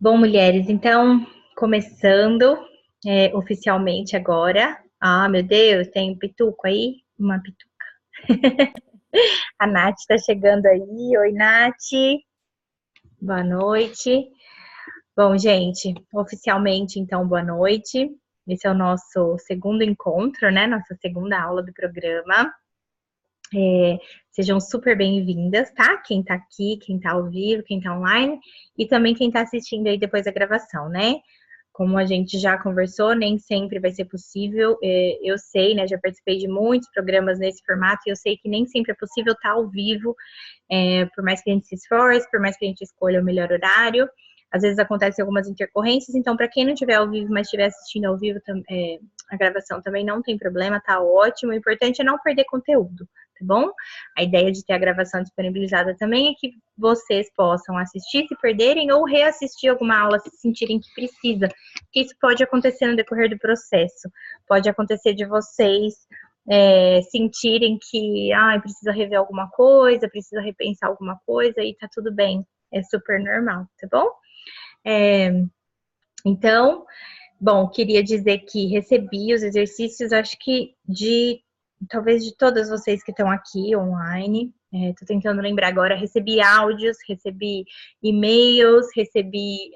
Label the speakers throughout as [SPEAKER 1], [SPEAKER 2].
[SPEAKER 1] Bom, mulheres, então, começando oficialmente agora. Ah, meu Deus, tem um pituco aí? Uma pituca. A Nath tá chegando aí. Oi, Nath. Boa noite. Bom, gente, oficialmente, então, boa noite. Esse é o nosso segundo encontro, né? Nossa segunda aula do programa. Sejam super bem-vindas, tá? Quem tá aqui, quem tá ao vivo, quem tá online e também quem tá assistindo aí depois da gravação, né? Como a gente já conversou, nem sempre vai ser possível. Eu sei, né? Já participei de muitos programas nesse formato e eu sei que nem sempre é possível estar ao vivo, por mais que a gente se esforce, por mais que a gente escolha o melhor horário. Às vezes acontecem algumas intercorrências, então, para quem não estiver ao vivo, mas estiver assistindo ao vivo, a gravação também não tem problema, tá ótimo. O importante é não perder conteúdo, tá bom? A ideia de ter a gravação disponibilizada também é que vocês possam assistir se perderem ou reassistir alguma aula se sentirem que precisa, porque isso pode acontecer no decorrer do processo. Pode acontecer de vocês sentirem que precisa rever alguma coisa, precisa repensar alguma coisa e tá tudo bem. É super normal, tá bom? Então, bom, queria dizer que recebi os exercícios, acho que talvez de todas vocês que estão aqui online. Tô tentando lembrar agora, recebi áudios, recebi e-mails, recebi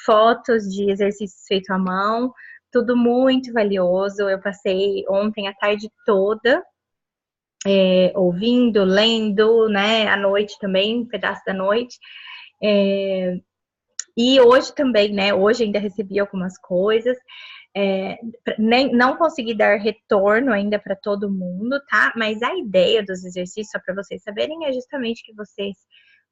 [SPEAKER 1] fotos de exercícios feitos à mão, tudo muito valioso. Eu passei ontem a tarde toda ouvindo, lendo, né, à noite também, um pedaço da noite. E hoje também, né? Hoje ainda recebi algumas coisas. Não consegui dar retorno ainda para todo mundo, tá? Mas a ideia dos exercícios, só para vocês saberem, é justamente que vocês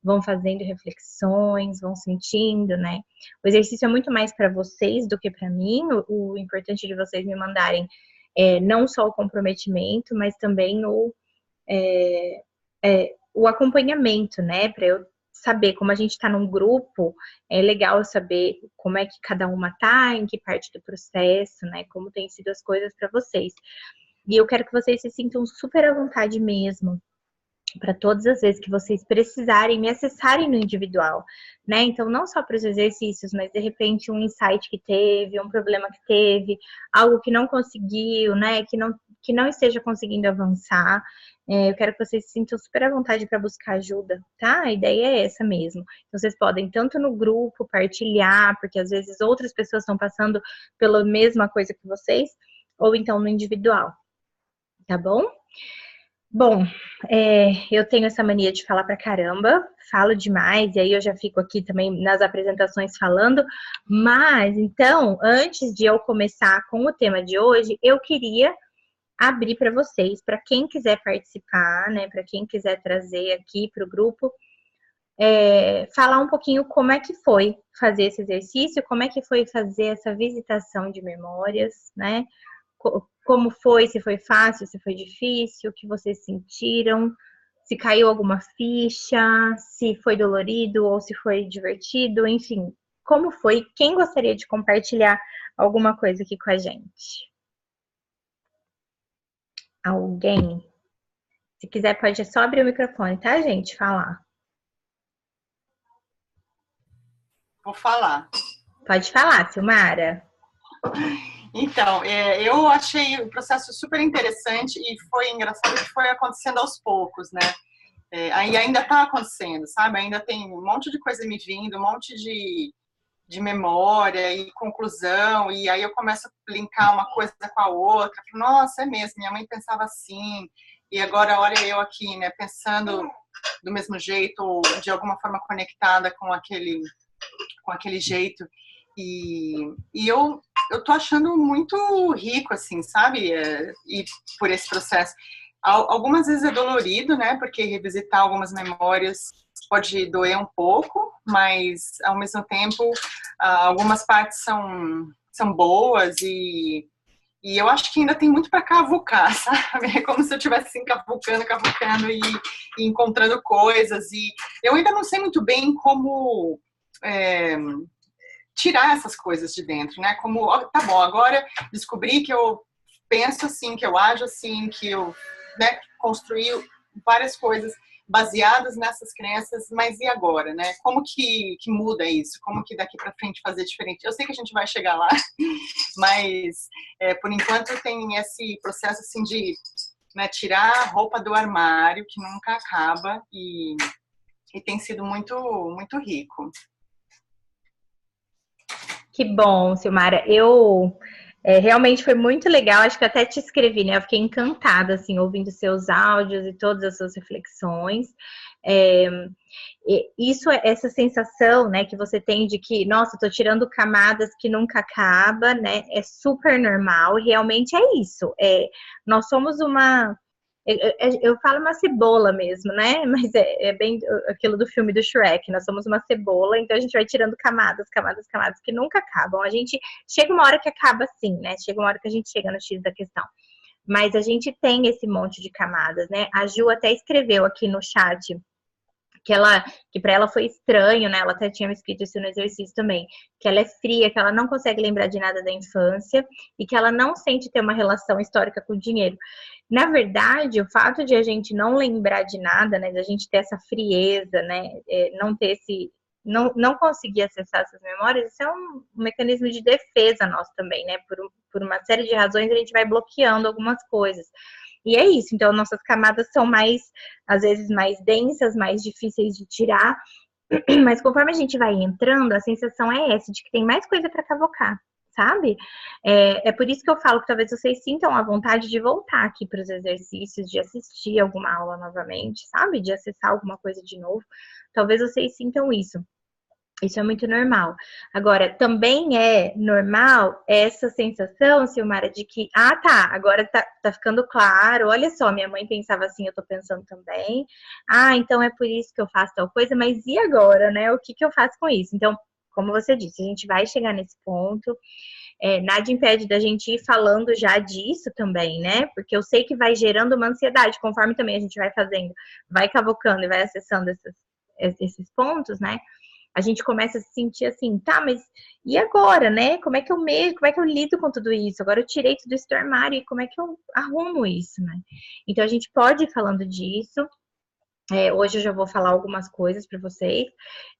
[SPEAKER 1] vão fazendo reflexões, vão sentindo, né? O exercício é muito mais para vocês do que para mim. O importante de vocês me mandarem não só o comprometimento, mas também o acompanhamento, né? Para eu saber como a gente está num grupo, é legal saber como é que cada uma tá, em que parte do processo, né? Como tem sido as coisas para vocês. E eu quero que vocês se sintam super à vontade mesmo, para todas as vezes que vocês precisarem me acessarem no individual, né? Então, não só para os exercícios, mas de repente um insight que teve, um problema que teve, algo que não conseguiu, né? Que não esteja conseguindo avançar. Eu quero que vocês se sintam super à vontade para buscar ajuda, tá? A ideia é essa mesmo. Então, vocês podem tanto no grupo partilhar, porque às vezes outras pessoas estão passando pela mesma coisa que vocês, ou então no individual, tá bom? Bom, eu tenho essa mania de falar pra caramba, falo demais, e aí eu já fico aqui também nas apresentações falando, mas então, antes de eu começar com o tema de hoje, eu queria abrir para vocês, para quem quiser participar, né, para quem quiser trazer aqui para o grupo, falar um pouquinho como é que foi fazer esse exercício, como é que foi fazer essa visitação de memórias, né? Como foi, se foi fácil, se foi difícil, o que vocês sentiram, se caiu alguma ficha, se foi dolorido ou se foi divertido, enfim, como foi? Quem gostaria de compartilhar alguma coisa aqui com a gente? Alguém? Se quiser, pode só abrir o microfone, tá, gente? Falar.
[SPEAKER 2] Vou falar.
[SPEAKER 1] Pode falar, Silmara.
[SPEAKER 2] Então, eu achei o processo super interessante e foi engraçado que foi acontecendo aos poucos, né? Aí ainda está acontecendo, sabe? Ainda tem um monte de coisa me vindo, um monte de memória e conclusão, e aí eu começo a linkar uma coisa com a outra. Nossa, é mesmo, minha mãe pensava assim, e agora olha eu aqui, né? Pensando do mesmo jeito, de alguma forma conectada com aquele jeito. E eu tô achando muito rico, assim, sabe? E por esse processo. Algumas vezes é dolorido, né? Porque revisitar algumas memórias pode doer um pouco, mas ao mesmo tempo algumas partes são boas e eu acho que ainda tem muito para cavucar, sabe? É como se eu estivesse assim, cavucando e encontrando coisas. E eu ainda não sei muito bem como tirar essas coisas de dentro, né? Como, tá bom, agora descobri que eu penso assim, que eu ajo assim, que eu, né, construí várias coisas baseadas nessas crenças, mas e agora, né? Como que muda isso? Como que daqui para frente fazer diferente? Eu sei que a gente vai chegar lá, mas por enquanto tem esse processo assim de, né, tirar a roupa do armário que nunca acaba e tem sido muito, muito rico.
[SPEAKER 1] Que bom, Silmara. Realmente foi muito legal. Acho que eu até te escrevi, né? Eu fiquei encantada, assim, ouvindo seus áudios e todas as suas reflexões. É, essa sensação, né, que você tem de que, nossa, tô tirando camadas que nunca acaba, né? É super normal. Realmente é isso. Nós somos uma. Eu falo uma cebola mesmo, né? Mas é bem aquilo do filme do Shrek. Nós somos uma cebola, então a gente vai tirando camadas, camadas, camadas que nunca acabam. A gente chega uma hora que acaba assim, né? Chega uma hora que a gente chega no X da questão. Mas a gente tem esse monte de camadas, né? A Ju até escreveu aqui no chat que para ela foi estranho, né? Ela até tinha me escrito isso no exercício também, que ela é fria, que ela não consegue lembrar de nada da infância e que ela não sente ter uma relação histórica com o dinheiro. Na verdade, o fato de a gente não lembrar de nada, né? De a gente ter essa frieza, né? Não ter não conseguir acessar essas memórias, isso é um mecanismo de defesa nosso também, né? Por uma série de razões, a gente vai bloqueando algumas coisas. E é isso, então nossas camadas são às vezes, mais densas, mais difíceis de tirar, mas conforme a gente vai entrando, a sensação é essa, de que tem mais coisa para cavocar, sabe? É por isso que eu falo que talvez vocês sintam a vontade de voltar aqui para os exercícios, de assistir alguma aula novamente, sabe? De acessar alguma coisa de novo. Talvez vocês sintam isso. Isso é muito normal. Agora, também é normal essa sensação, Silmara, de que, tá, agora tá ficando claro, olha só, minha mãe pensava assim, eu tô pensando também. Então é por isso que eu faço tal coisa, mas e agora, né? O que eu faço com isso? Então, como você disse, a gente vai chegar nesse ponto. Nada impede da gente ir falando já disso também, né? Porque eu sei que vai gerando uma ansiedade, conforme também a gente vai fazendo, vai cavocando e vai acessando esses pontos, né? A gente começa a se sentir assim, tá, mas e agora, né? Como é que eu lido com tudo isso? Agora eu tirei tudo isso do armário e como é que eu arrumo isso, né? Então a gente pode ir falando disso. Hoje eu já vou falar algumas coisas para vocês.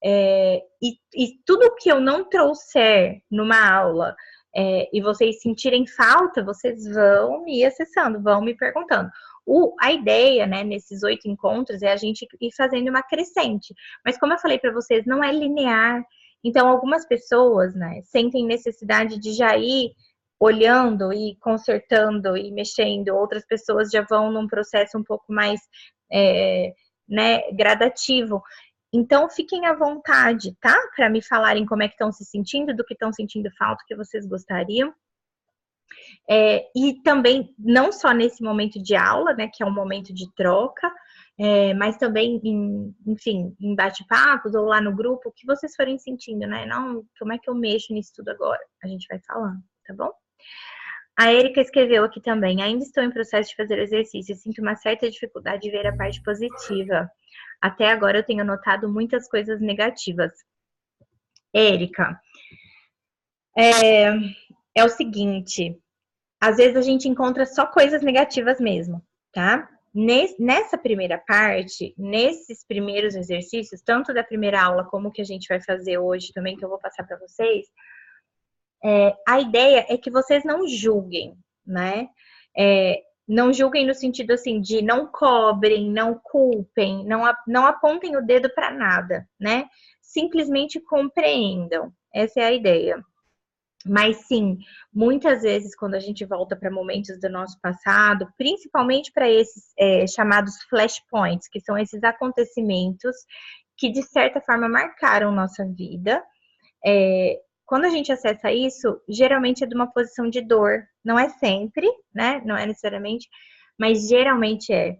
[SPEAKER 1] E tudo que eu não trouxer numa aula e vocês sentirem falta, vocês vão me acessando, vão me perguntando. A ideia, né, nesses 8 encontros é a gente ir fazendo uma crescente. Mas como eu falei para vocês, não é linear. Então, algumas pessoas, né, sentem necessidade de já ir olhando e consertando e mexendo. Outras pessoas já vão num processo um pouco mais, né, gradativo. Então, fiquem à vontade, tá? Para me falarem como é que estão se sentindo, do que estão sentindo falta, que vocês gostariam. E também, não só nesse momento de aula, né, que é um momento de troca, mas também, enfim, em bate-papos ou lá no grupo, o que vocês forem sentindo, né? Não, como é que eu mexo nisso tudo agora? A gente vai falando, tá bom? A Erika escreveu aqui também, ainda estou em processo de fazer exercício, sinto uma certa dificuldade de ver a parte positiva. Até agora eu tenho notado muitas coisas negativas. Érica, é o seguinte, às vezes a gente encontra só coisas negativas mesmo, tá? Nessa primeira parte, nesses primeiros exercícios, tanto da primeira aula como que a gente vai fazer hoje também, que eu vou passar para vocês, a ideia é que vocês não julguem, né? Não julguem no sentido assim de não cobrem, não culpem, não apontem o dedo para nada, né? Simplesmente compreendam. Essa é a ideia. Mas sim, muitas vezes quando a gente volta para momentos do nosso passado, principalmente para esses chamados flashpoints, que são esses acontecimentos que de certa forma marcaram nossa vida, quando a gente acessa isso, geralmente é de uma posição de dor. Não é sempre, né? Não é necessariamente, mas geralmente é.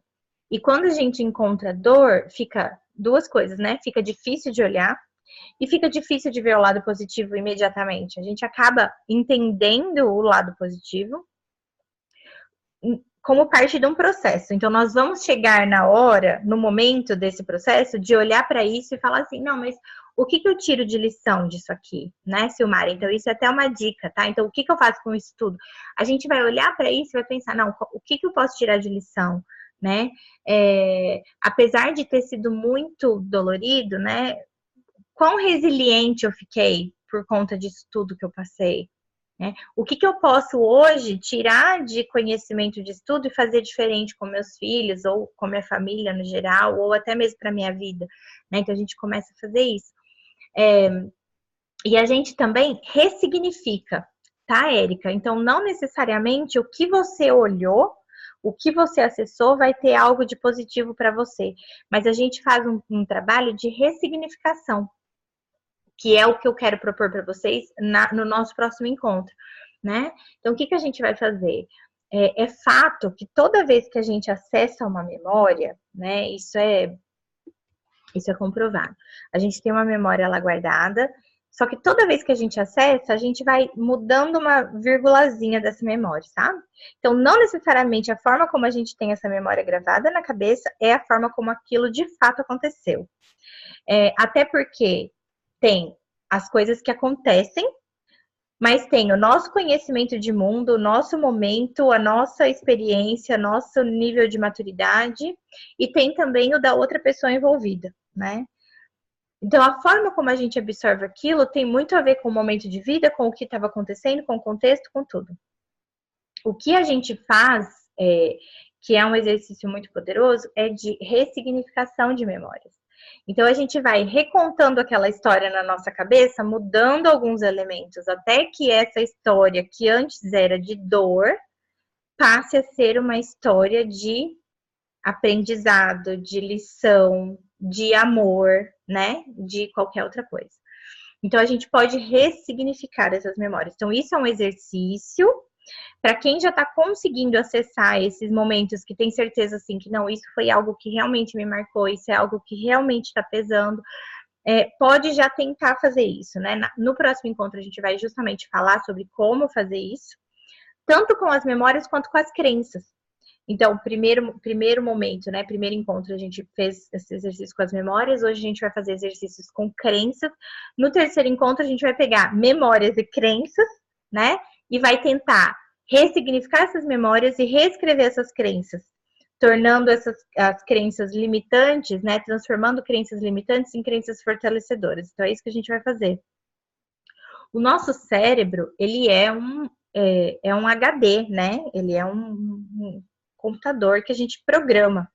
[SPEAKER 1] E quando a gente encontra dor, fica duas coisas, né? Fica difícil de olhar e fica difícil de ver o lado positivo imediatamente. A gente acaba entendendo o lado positivo como parte de um processo. Então, nós vamos chegar na hora, no momento desse processo, de olhar para isso e falar assim, não, mas o que eu tiro de lição disso aqui, né, Silmara? Então, isso é até uma dica, tá? Então, o que eu faço com isso tudo? A gente vai olhar para isso e vai pensar, não, o que eu posso tirar de lição, né? Apesar de ter sido muito dolorido, né? Quão resiliente eu fiquei por conta disso tudo que eu passei, né? O que eu posso hoje tirar de conhecimento de estudo e fazer diferente com meus filhos, ou com minha família no geral, ou até mesmo para minha vida, né? Então a gente começa a fazer isso. E a gente também ressignifica, tá, Érica? Então, não necessariamente o que você olhou, o que você acessou vai ter algo de positivo para você. Mas a gente faz um trabalho de ressignificação, que é o que eu quero propor para vocês no nosso próximo encontro, né? Então, o que a gente vai fazer? É fato que toda vez que a gente acessa uma memória, né? Isso é comprovado. A gente tem uma memória lá guardada, só que toda vez que a gente acessa, a gente vai mudando uma vírgulazinha dessa memória, sabe? Então, não necessariamente a forma como a gente tem essa memória gravada na cabeça é a forma como aquilo de fato aconteceu. Até porque tem as coisas que acontecem, mas tem o nosso conhecimento de mundo, o nosso momento, a nossa experiência, nosso nível de maturidade, e tem também o da outra pessoa envolvida, né? Então, a forma como a gente absorve aquilo tem muito a ver com o momento de vida, com o que estava acontecendo, com o contexto, com tudo. O que a gente faz, que é um exercício muito poderoso, é de ressignificação de memórias. Então, a gente vai recontando aquela história na nossa cabeça, mudando alguns elementos, até que essa história, que antes era de dor, passe a ser uma história de aprendizado, de lição, de amor, né? De qualquer outra coisa. Então, a gente pode ressignificar essas memórias. Então, isso é um exercício para quem já está conseguindo acessar esses momentos que tem certeza, assim, que não, isso foi algo que realmente me marcou, isso é algo que realmente está pesando, pode já tentar fazer isso, né? No próximo encontro, a gente vai justamente falar sobre como fazer isso, tanto com as memórias quanto com as crenças. Então, primeiro momento, né? Primeiro encontro, a gente fez esse exercício com as memórias. Hoje a gente vai fazer exercícios com crenças. No terceiro encontro, a gente vai pegar memórias e crenças, né? E vai tentar ressignificar essas memórias e reescrever essas crenças, tornando as crenças limitantes, né? Transformando crenças limitantes em crenças fortalecedoras. Então, é isso que a gente vai fazer. O nosso cérebro, ele é um HD, né? Ele é um computador que a gente programa.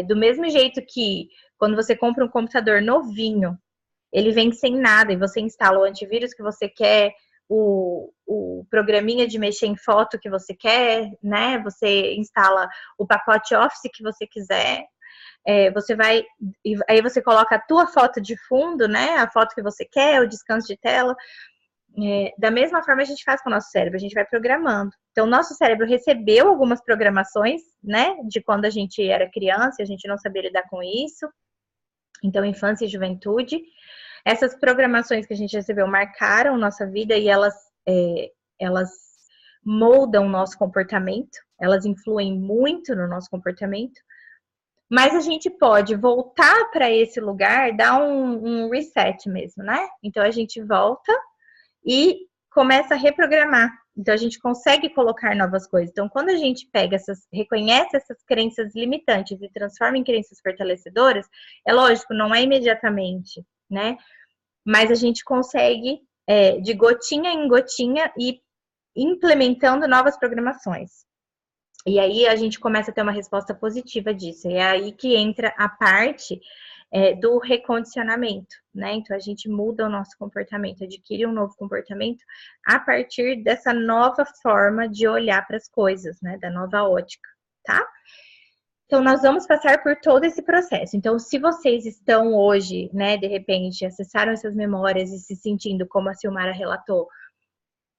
[SPEAKER 1] Do mesmo jeito que quando você compra um computador novinho, ele vem sem nada e você instala o antivírus que você quer, o programinha de mexer em foto que você quer, né? Você instala o pacote Office que você quiser. Você vai, aí você coloca a tua foto de fundo, né? A foto que você quer, o descanso de tela. Da mesma forma a gente faz com o nosso cérebro, a gente vai programando. Então, o nosso cérebro recebeu algumas programações, né, de quando a gente era criança e a gente não sabia lidar com isso. Então, infância e juventude. Essas programações que a gente recebeu marcaram nossa vida e elas moldam o nosso comportamento, elas influem muito no nosso comportamento. Mas a gente pode voltar para esse lugar, dar um reset mesmo, né? Então, a gente volta e começa a reprogramar. Então, a gente consegue colocar novas coisas. Então, quando a gente reconhece essas crenças limitantes e transforma em crenças fortalecedoras, é lógico, não é imediatamente, né? Mas a gente consegue, de gotinha em gotinha, ir implementando novas programações. E aí a gente começa a ter uma resposta positiva disso. E é aí que entra a parte do recondicionamento, né? Então a gente muda o nosso comportamento, adquire um novo comportamento a partir dessa nova forma de olhar para as coisas, né? Da nova ótica, tá? Então nós vamos passar por todo esse processo. Então, se vocês estão hoje, né, de repente, acessaram essas memórias e se sentindo como a Silmara relatou,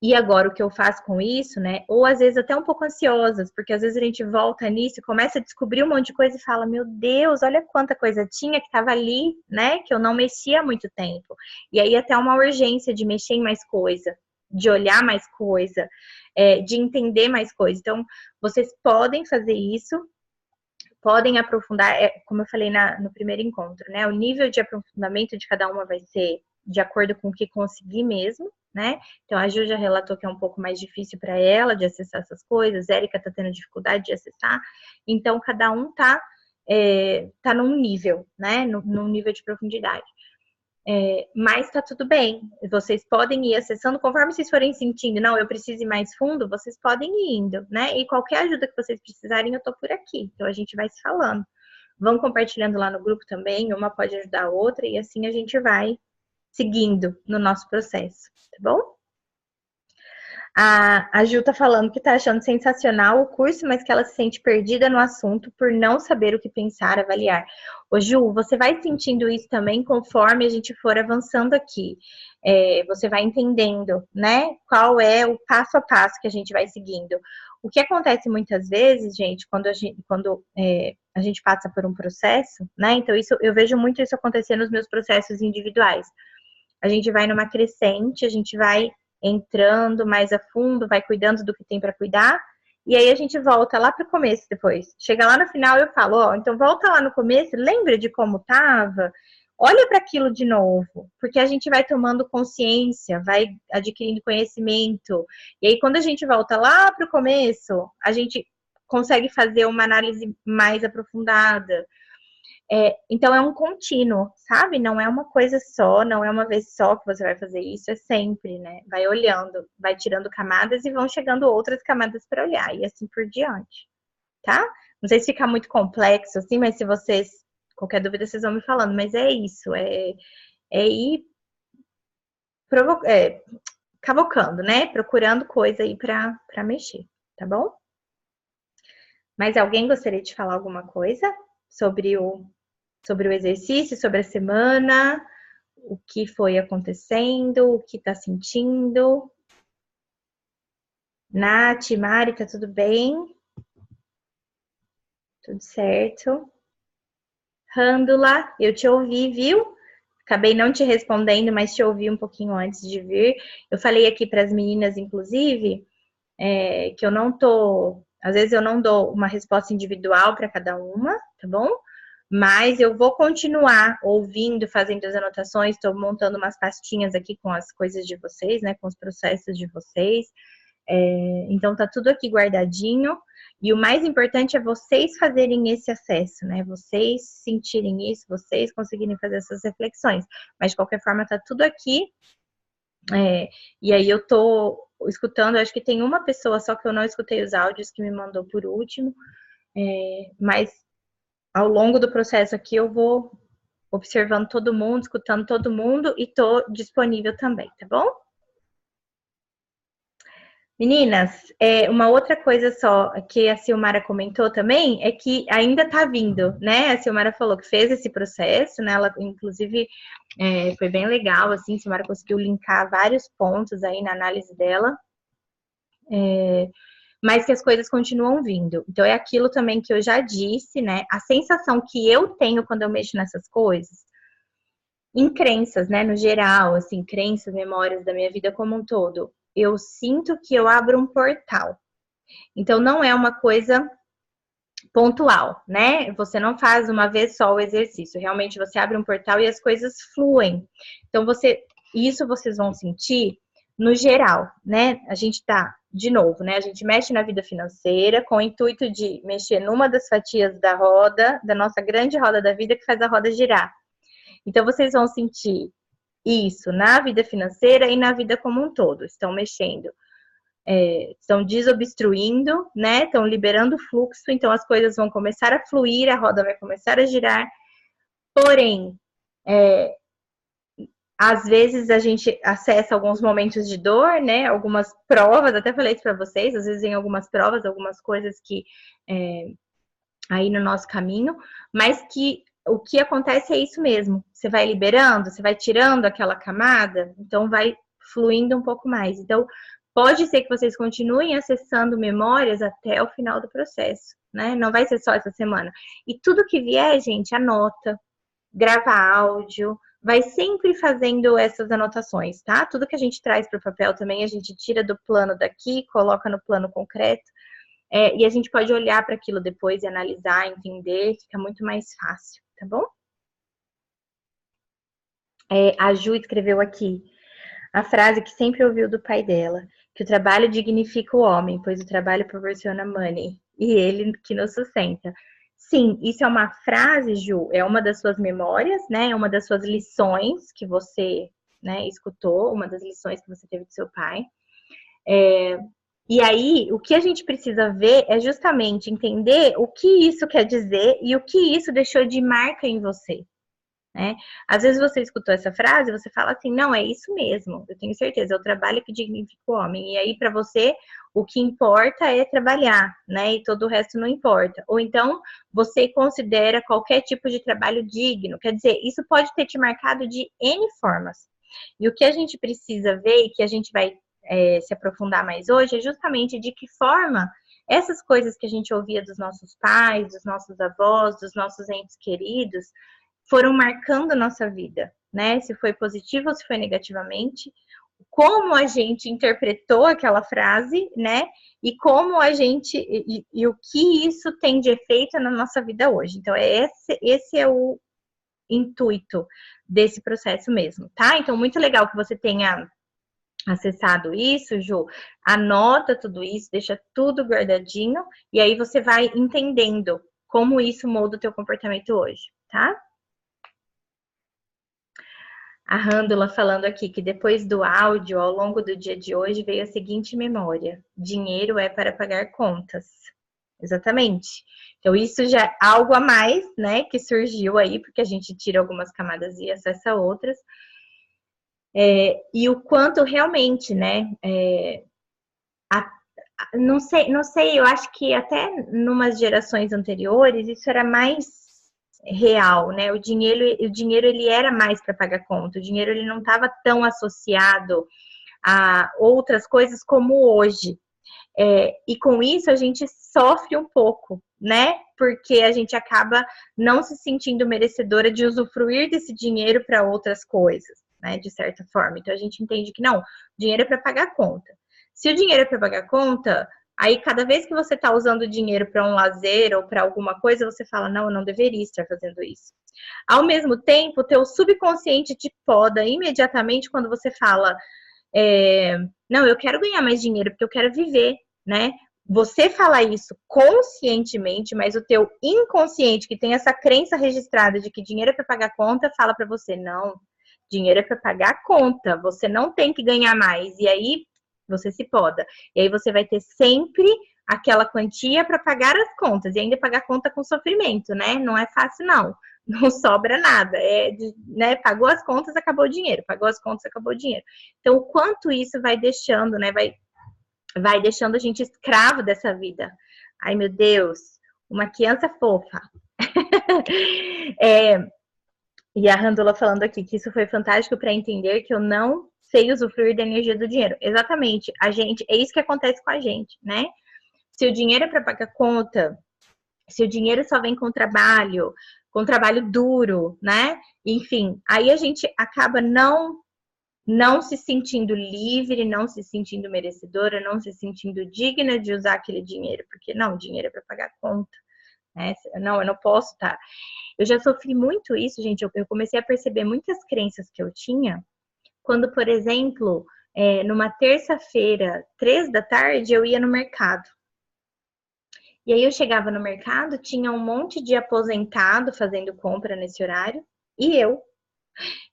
[SPEAKER 1] e agora o que eu faço com isso, né? Ou às vezes até um pouco ansiosas, porque às vezes a gente volta nisso e começa a descobrir um monte de coisa e fala: meu Deus, olha quanta coisa tinha que estava ali, né? Que eu não mexia há muito tempo. E aí até uma urgência de mexer em mais coisa, de olhar mais coisa, de entender mais coisa. Então, vocês podem fazer isso, podem aprofundar, como eu falei no primeiro encontro, né? O nível de aprofundamento de cada uma vai ser de acordo com o que conseguir mesmo, né? Então, a Ju já relatou que é um pouco mais difícil para ela de acessar essas coisas, Érica tá tendo dificuldade de acessar, então cada um tá num nível, né? Num nível de profundidade. Mas tá tudo bem, vocês podem ir acessando, conforme vocês forem sentindo, não, eu preciso ir mais fundo, vocês podem ir indo, né? E qualquer ajuda que vocês precisarem, eu tô por aqui, então a gente vai se falando. Vão compartilhando lá no grupo também, uma pode ajudar a outra, e assim a gente vai seguindo no nosso processo, tá bom? A Ju tá falando que tá achando sensacional o curso, mas que ela se sente perdida no assunto por não saber o que pensar, avaliar. Ô Ju, você vai sentindo isso também conforme a gente for avançando aqui. Você vai entendendo, né, qual é o passo a passo que a gente vai seguindo. O que acontece muitas vezes, gente, quando a gente passa por um processo, né, então eu vejo muito isso acontecer nos meus processos individuais. A gente vai numa crescente, a gente vai entrando mais a fundo, vai cuidando do que tem para cuidar, e aí a gente volta lá para o começo depois. Chega lá no final eu falo, ó, então volta lá no começo, lembra de como tava? Olha para aquilo de novo, porque a gente vai tomando consciência, vai adquirindo conhecimento. E aí quando a gente volta lá para o começo, a gente consegue fazer uma análise mais aprofundada. Então é um contínuo, sabe? Não é uma coisa só, não é uma vez só que você vai fazer isso, é sempre, né? Vai olhando, vai tirando camadas e vão chegando outras camadas para olhar, e assim por diante, tá? Não sei se fica muito complexo assim, mas se vocês, qualquer dúvida, vocês vão me falando, mas é isso, ir cavocando, né? Procurando coisa aí para mexer, tá bom? Mas alguém gostaria de falar alguma coisa sobre o exercício, sobre a semana, o que foi acontecendo, o que tá sentindo? Nath, Mari, tá tudo bem? Tudo certo? Rândula, eu te ouvi, viu? Acabei não te respondendo, mas te ouvi um pouquinho antes de vir. Eu falei aqui para as meninas, inclusive, que eu não tô. Às vezes eu não dou uma resposta individual para cada uma, tá bom? Mas eu vou continuar ouvindo, fazendo as anotações, estou montando umas pastinhas aqui com as coisas de vocês, né? Com os processos de vocês. Então tá tudo aqui guardadinho. E o mais importante é vocês fazerem esse acesso, né? Vocês sentirem isso, vocês conseguirem fazer essas reflexões. Mas de qualquer forma, tá tudo aqui. E aí eu tô escutando, acho que tem uma pessoa só que eu não escutei os áudios que me mandou por último. Mas ao longo do processo aqui eu vou observando todo mundo, escutando todo mundo e tô disponível também, tá bom? Meninas, uma outra coisa só que a Silmara comentou também é que ainda tá vindo, né? A Silmara falou que fez esse processo, né? Ela, inclusive, foi bem legal, assim, a Silmara conseguiu linkar vários pontos aí na análise dela, mas que as coisas continuam vindo. Então, é aquilo também que eu já disse, né? A sensação que eu tenho quando eu mexo nessas coisas, em crenças, né? No geral, assim, crenças, memórias da minha vida como um todo, eu sinto que eu abro um portal. Então, não é uma coisa pontual, né? Você não faz uma vez só o exercício. Realmente, você abre um portal e as coisas fluem. Então, isso vocês vão sentir no geral, né? A gente tá, de novo, né? A gente mexe na vida financeira com o intuito de mexer numa das fatias da roda, da nossa grande roda da vida que faz a roda girar. Então, vocês vão sentir isso na vida financeira e na vida como um todo. Estão mexendo, estão desobstruindo, né? Estão liberando o fluxo, então as coisas vão começar a fluir, a roda vai começar a girar. Porém, às vezes a gente acessa alguns momentos de dor, né? Algumas provas, até falei isso para vocês, às vezes vem algumas provas, algumas coisas que aí no nosso caminho, mas que o que acontece é isso mesmo. Você vai liberando, você vai tirando aquela camada, então vai fluindo um pouco mais. Então, pode ser que vocês continuem acessando memórias até o final do processo, né? Não vai ser só essa semana. E tudo que vier, gente, anota, grava áudio, vai sempre fazendo essas anotações, tá? Tudo que a gente traz para o papel também, a gente tira do plano daqui, coloca no plano concreto. E a gente pode olhar para aquilo depois e analisar, entender, fica muito mais fácil, tá bom? A Ju escreveu aqui a frase que sempre ouviu do pai dela, que o trabalho dignifica o homem, pois o trabalho proporciona money, e ele que nos sustenta. Sim, isso é uma frase, Ju, é uma das suas memórias, né? É uma das suas lições que você, né, escutou, uma das lições que você teve do seu pai. E aí, o que a gente precisa ver é justamente entender o que isso quer dizer e o que isso deixou de marca em você. Né? Às vezes você escutou essa frase e você fala assim, não, é isso mesmo, eu tenho certeza, é o trabalho que dignifica o homem. E aí, para você, o que importa é trabalhar, né? E todo o resto não importa. Ou então, você considera qualquer tipo de trabalho digno. Quer dizer, isso pode ter te marcado de N formas. E o que a gente precisa ver e que a gente vai se aprofundar mais hoje é justamente de que forma essas coisas que a gente ouvia dos nossos pais, dos nossos avós, dos nossos entes queridos, foram marcando a nossa vida, né? Se foi positivo ou se foi negativamente, como a gente interpretou aquela frase, né? E como a gente e o que isso tem de efeito na nossa vida hoje. Então, esse é o intuito desse processo mesmo, tá? Então, muito legal que você tenha acessado isso, Ju. Anota tudo isso, deixa tudo guardadinho, e aí você vai entendendo como isso molda o teu comportamento hoje, tá? A Rândula falando aqui que depois do áudio, ao longo do dia de hoje, veio a seguinte memória: dinheiro é para pagar contas. Exatamente. Então, isso já é algo a mais, né, que surgiu aí, porque a gente tira algumas camadas e acessa outras. E o quanto realmente, né, não sei, eu acho que até numas gerações anteriores isso era mais real, né? O dinheiro ele era mais para pagar conta. O dinheiro ele não estava tão associado a outras coisas como hoje. E com isso a gente sofre um pouco, né? Porque a gente acaba não se sentindo merecedora de usufruir desse dinheiro para outras coisas, né? De certa forma. Então a gente entende que não, o dinheiro é para pagar conta. Se o dinheiro é para pagar conta, aí cada vez que você está usando o dinheiro para um lazer ou para alguma coisa, você fala, não, eu não deveria estar fazendo isso. Ao mesmo tempo, o teu subconsciente te poda imediatamente quando você fala, não, eu quero ganhar mais dinheiro porque eu quero viver, né? Você fala isso conscientemente, mas o teu inconsciente, que tem essa crença registrada de que dinheiro é para pagar conta, fala para você, não, dinheiro é para pagar conta, você não tem que ganhar mais. E aí você se poda. E aí você vai ter sempre aquela quantia para pagar as contas, e ainda pagar conta com sofrimento, né? Não é fácil, não. Não sobra nada. Né? Pagou as contas, acabou o dinheiro. Pagou as contas, acabou o dinheiro. Então, o quanto isso vai deixando, né? Vai deixando a gente escravo dessa vida. Ai, meu Deus, uma criança fofa. E a Randula falando aqui que isso foi fantástico para entender que eu não sei usufruir da energia do dinheiro. Exatamente, é isso que acontece com a gente, né? Se o dinheiro é para pagar conta, se o dinheiro só vem com trabalho duro, né? Enfim, aí a gente acaba não se sentindo livre, não se sentindo merecedora, não se sentindo digna de usar aquele dinheiro, porque não, o dinheiro é para pagar conta, né? Não, eu não posso estar. Eu já sofri muito isso, gente. Eu comecei a perceber muitas crenças que eu tinha quando, por exemplo, numa terça-feira, 3 da tarde, eu ia no mercado. E aí eu chegava no mercado, tinha um monte de aposentado fazendo compra nesse horário, e eu.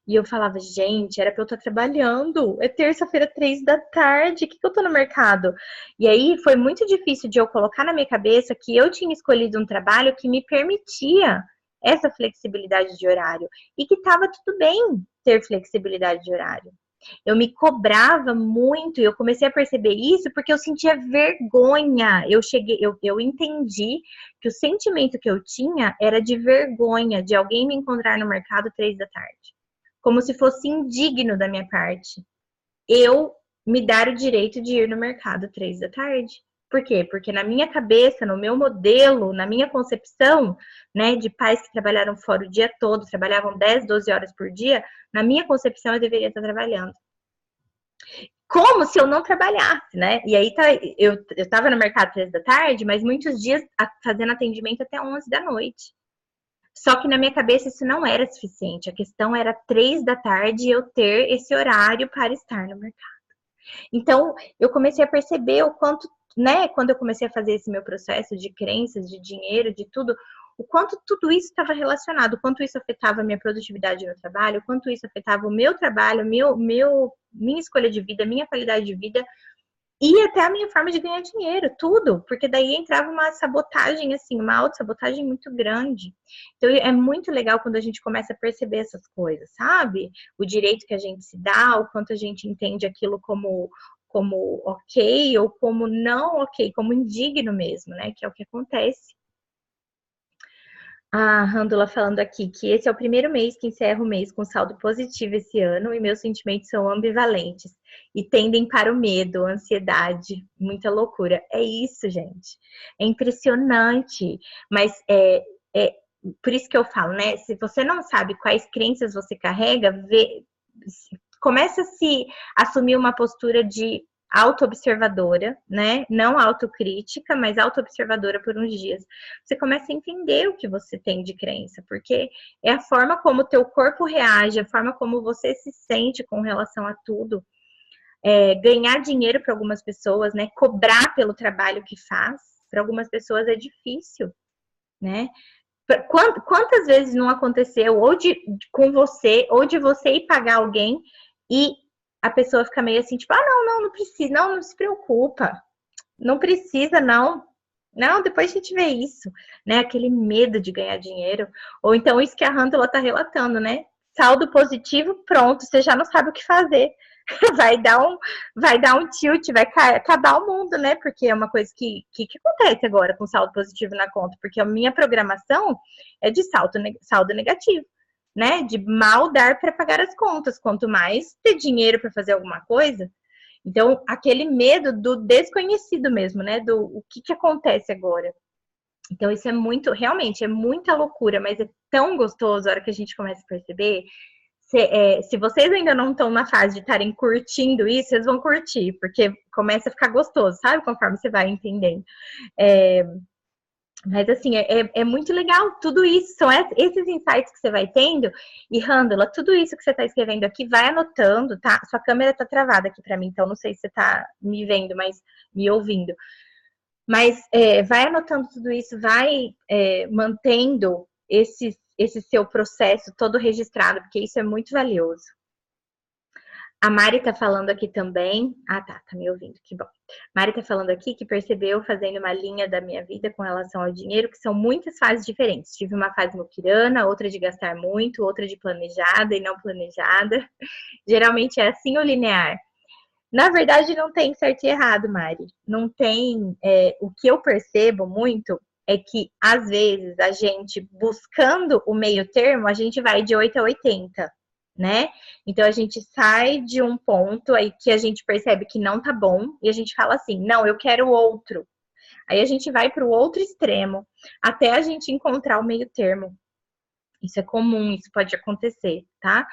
[SPEAKER 1] E eu falava, gente, era pra eu estar trabalhando. É terça-feira, 3 da tarde, o que eu tô no mercado? E aí foi muito difícil de eu colocar na minha cabeça que eu tinha escolhido um trabalho que me permitia essa flexibilidade de horário. E que tava tudo bem ter flexibilidade de horário. Eu me cobrava muito e eu comecei a perceber isso porque eu sentia vergonha. Eu entendi que o sentimento que eu tinha era de vergonha de alguém me encontrar no mercado 3 da tarde. Como se fosse indigno da minha parte eu me dar o direito de ir no mercado 3 da tarde. Por quê? Porque na minha cabeça, no meu modelo, na minha concepção, né, de pais que trabalharam fora o dia todo, trabalhavam 10, 12 horas por dia, na minha concepção eu deveria estar trabalhando. Como se eu não trabalhasse, né? E aí eu tava no mercado 3 da tarde, mas muitos dias fazendo atendimento até 11 da noite. Só que na minha cabeça isso não era suficiente. A questão era 3 da tarde eu ter esse horário para estar no mercado. Então, eu comecei a perceber o quanto, né, quando eu comecei a fazer esse meu processo de crenças, de dinheiro, de tudo, o quanto tudo isso estava relacionado, o quanto isso afetava a minha produtividade no trabalho, o quanto isso afetava o meu trabalho, minha escolha de vida, minha qualidade de vida, e até a minha forma de ganhar dinheiro, tudo, porque daí entrava uma sabotagem, assim, uma autossabotagem muito grande. Então, é muito legal quando a gente começa a perceber essas coisas, sabe? O direito que a gente se dá, o quanto a gente entende aquilo como ok ou como não ok, como indigno mesmo, né? Que é o que acontece. A Randula falando aqui que esse é o primeiro mês que encerra o mês com saldo positivo esse ano e meus sentimentos são ambivalentes e tendem para o medo, a ansiedade, muita loucura. É isso, gente. É impressionante, mas é por isso que eu falo, né? Se você não sabe quais crenças você carrega, começa a se assumir uma postura de auto-observadora, né? Não autocrítica, mas auto-observadora por uns dias. Você começa a entender o que você tem de crença, porque é a forma como o teu corpo reage, a forma como você se sente com relação a tudo. Ganhar dinheiro para algumas pessoas, né? Cobrar pelo trabalho que faz, para algumas pessoas é difícil, né? Quantas vezes não aconteceu ou com você, ou de você ir pagar alguém e a pessoa fica meio assim, tipo, não precisa, não se preocupa, não precisa, não, depois a gente vê isso, né, aquele medo de ganhar dinheiro, ou então isso que a Randall tá relatando, né, saldo positivo, pronto, você já não sabe o que fazer, vai dar um tilt, vai acabar o mundo, né, porque é uma coisa que acontece agora com saldo positivo na conta, porque a minha programação é de saldo negativo, né? De mal dar para pagar as contas, quanto mais ter dinheiro para fazer alguma coisa. Então, aquele medo do desconhecido mesmo, né? Do o que acontece agora. Então, isso é muito, realmente, é muita loucura, mas é tão gostoso a hora que a gente começa a perceber. Se vocês ainda não estão na fase de estarem curtindo isso, vocês vão curtir, porque começa a ficar gostoso, sabe? Conforme você vai entendendo. Mas assim, é muito legal tudo isso, são esses insights que você vai tendo, e Randall, tudo isso que você está escrevendo aqui, vai anotando, tá? Sua câmera tá travada aqui para mim, então não sei se você tá me vendo, mas me ouvindo. Mas vai anotando tudo isso, vai mantendo esse seu processo todo registrado, porque isso é muito valioso. A Mari tá falando aqui também. Ah, tá me ouvindo, que bom. Mari tá falando aqui que percebeu, fazendo uma linha da minha vida com relação ao dinheiro, que são muitas fases diferentes. Tive uma fase muquirana, outra de gastar muito, outra de planejada e não planejada. Geralmente é assim ou linear? Na verdade, não tem certo e errado, Mari. Não tem. O que eu percebo muito é que, às vezes, a gente, buscando o meio termo, a gente vai de 8 a 80. Né? Então a gente sai de um ponto aí que a gente percebe que não tá bom e a gente fala assim, não, eu quero outro. Aí a gente vai para o outro extremo até a gente encontrar o meio termo. Isso é comum, isso pode acontecer, tá?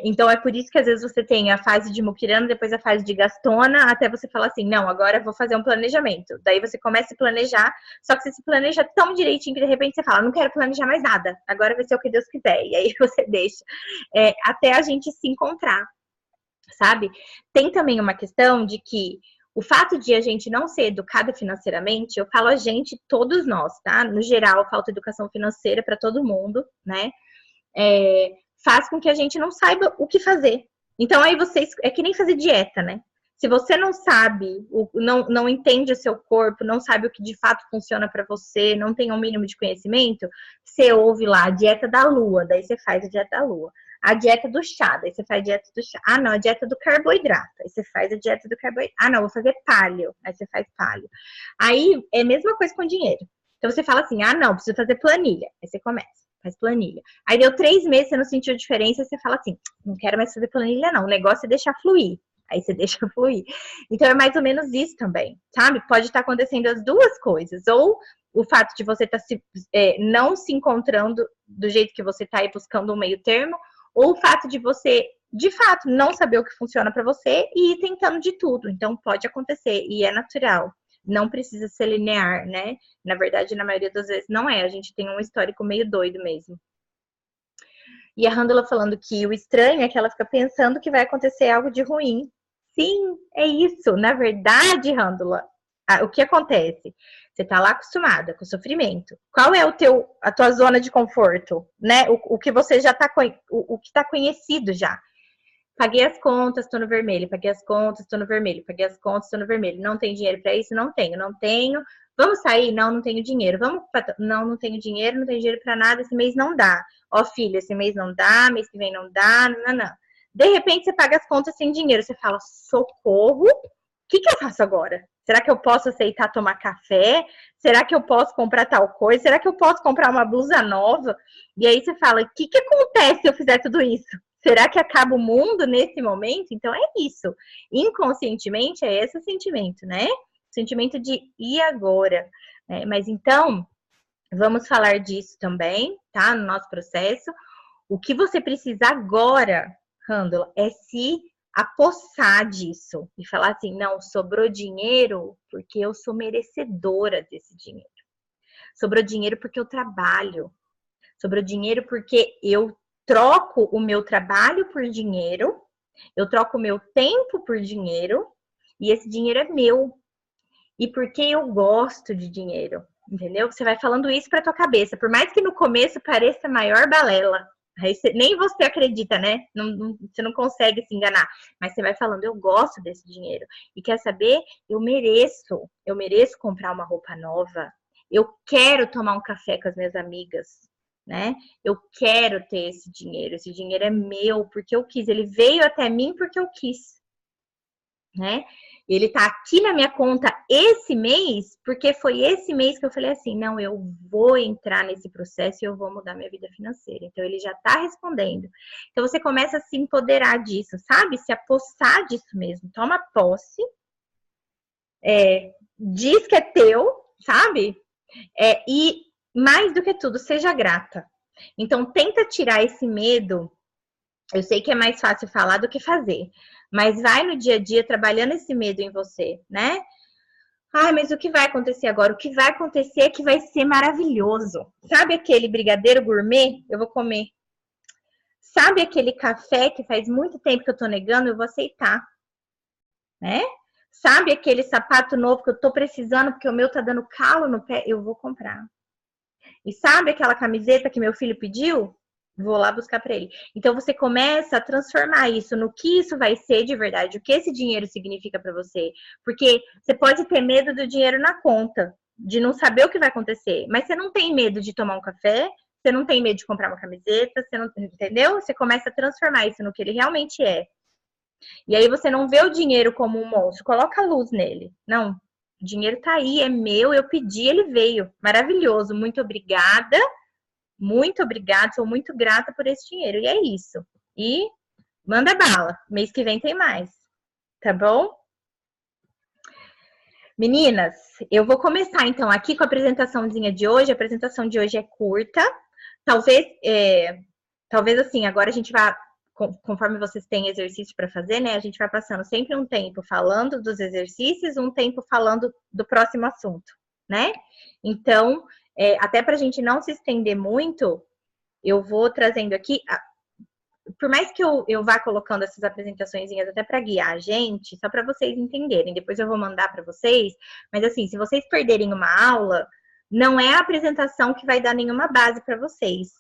[SPEAKER 1] Então é por isso que às vezes você tem a fase de muquirana, depois a fase de gastona, até você falar assim, não, agora eu vou fazer um planejamento. Daí você começa a planejar, só que você se planeja tão direitinho que de repente você fala, não quero planejar mais nada, agora vai ser o que Deus quiser. E aí você deixa até a gente se encontrar, sabe? Tem também uma questão de que o fato de a gente não ser educada financeiramente, eu falo a gente, todos nós, tá? No geral, falta educação financeira para todo mundo, né? Faz com que a gente não saiba o que fazer. Então, aí vocês. É que nem fazer dieta, né? Se você não sabe, não entende o seu corpo, não sabe o que de fato funciona para você, não tem um mínimo de conhecimento, você ouve lá a dieta da lua, daí você faz a dieta da lua. A dieta do chá, daí você faz a dieta do chá. Ah, não, a dieta do carboidrato, aí você faz a dieta do carboidrato. Ah, não, vou fazer paleo, aí você faz paleo. Aí é a mesma coisa com dinheiro. Então você fala assim, ah, não, preciso fazer planilha. Aí você começa, faz planilha. Aí deu 3 meses, você não sentiu diferença, você fala assim, não quero mais fazer planilha não, o negócio é deixar fluir. Aí você deixa fluir. Então é mais ou menos isso também, sabe? Pode estar acontecendo as duas coisas. Ou o fato de você estar não se encontrando do jeito que você está aí buscando um meio termo, ou o fato de você, de fato, não saber o que funciona para você e ir tentando de tudo. Então pode acontecer e é natural. não precisa ser linear, né? Na verdade, na maioria das vezes não é. A gente tem um histórico meio doido mesmo. E a Randall falando que o estranho é que ela fica pensando que vai acontecer algo de ruim. Sim, é isso. Na verdade, Randall, o que acontece? Você tá lá acostumada com o sofrimento. Qual é a tua zona de conforto, né? O que você já tá, o que tá conhecido já. Paguei as contas, tô no vermelho. Paguei as contas, tô no vermelho. Paguei as contas, tô no vermelho. Não tem dinheiro para isso? Não tenho, não tenho. Vamos sair? Não, não tenho dinheiro. Vamos não, não tenho dinheiro, não tenho dinheiro para nada. Esse mês não dá. Ó, filho, esse mês não dá, mês que vem não dá, não, não. De repente você paga as contas sem dinheiro. Você fala, socorro. O que eu faço agora? Será que eu posso aceitar tomar café? Será que eu posso comprar tal coisa? Será que eu posso comprar uma blusa nova? E aí você fala, o que acontece se eu fizer tudo isso? Será que acaba o mundo nesse momento? Então é isso. Inconscientemente é esse o sentimento, né? O sentimento de e agora? Mas então, vamos falar disso também, tá? No nosso processo. O que você precisa agora, Randall, é se apossar disso e falar assim: não, sobrou dinheiro porque eu sou merecedora desse dinheiro. Sobrou dinheiro porque eu trabalho. Sobrou dinheiro porque eu troco o meu trabalho por dinheiro, eu troco o meu tempo por dinheiro, e esse dinheiro é meu. E porque eu gosto de dinheiro, entendeu? Você vai falando isso para tua cabeça, por mais que no começo pareça a maior balela. Aí nem você acredita, né? Você não consegue se enganar. Mas você vai falando, eu gosto desse dinheiro. E quer saber? Eu mereço comprar uma roupa nova. Eu quero tomar um café com as minhas amigas, né? Eu quero ter esse dinheiro é meu porque eu quis, ele veio até mim porque eu quis, né? Ele tá aqui na minha conta esse mês, porque foi esse mês que eu falei assim, não, eu vou entrar nesse processo e eu vou mudar minha vida financeira. Então ele já tá respondendo. Então você começa a se empoderar disso, sabe? Se apossar disso mesmo. Toma posse, diz que é teu, sabe? E mais do que tudo, seja grata. Então tenta tirar esse medo. Eu sei que é mais fácil falar do que fazer, mas vai no dia a dia trabalhando esse medo em você, né? Ai, mas o que vai acontecer agora? O que vai acontecer é que vai ser maravilhoso. Sabe aquele brigadeiro gourmet? Eu vou comer. Sabe aquele café que faz muito tempo que eu tô negando? Eu vou aceitar, né? Sabe aquele sapato novo que eu tô precisando porque o meu tá dando calo no pé? Eu vou comprar. E sabe aquela camiseta que meu filho pediu? Vou lá buscar para ele. Então você começa a transformar isso no que isso vai ser de verdade, o que esse dinheiro significa para você. Porque você pode ter medo do dinheiro na conta, de não saber o que vai acontecer, mas você não tem medo de tomar um café, você não tem medo de comprar uma camiseta, você não, entendeu? Você começa a transformar isso no que ele realmente é. E aí você não vê o dinheiro como um monstro, coloca a luz nele. Não, o dinheiro tá aí, é meu, eu pedi, ele veio. Maravilhoso, muito obrigada, sou muito grata por esse dinheiro. E é isso. E manda bala. Mês que vem tem mais. Tá bom? Meninas, eu vou começar então aqui com a apresentaçãozinha de hoje. A apresentação de hoje é curta. Talvez, talvez assim, agora a gente vai, conforme vocês têm exercício para fazer, né? A gente vai passando sempre um tempo falando dos exercícios, um tempo falando do próximo assunto, né? Então, até para a gente não se estender muito, eu vou trazendo aqui, por mais que eu vá colocando essas apresentações até para guiar a gente, só para vocês entenderem, depois eu vou mandar para vocês, mas assim, se vocês perderem uma aula, não é a apresentação que vai dar nenhuma base para vocês.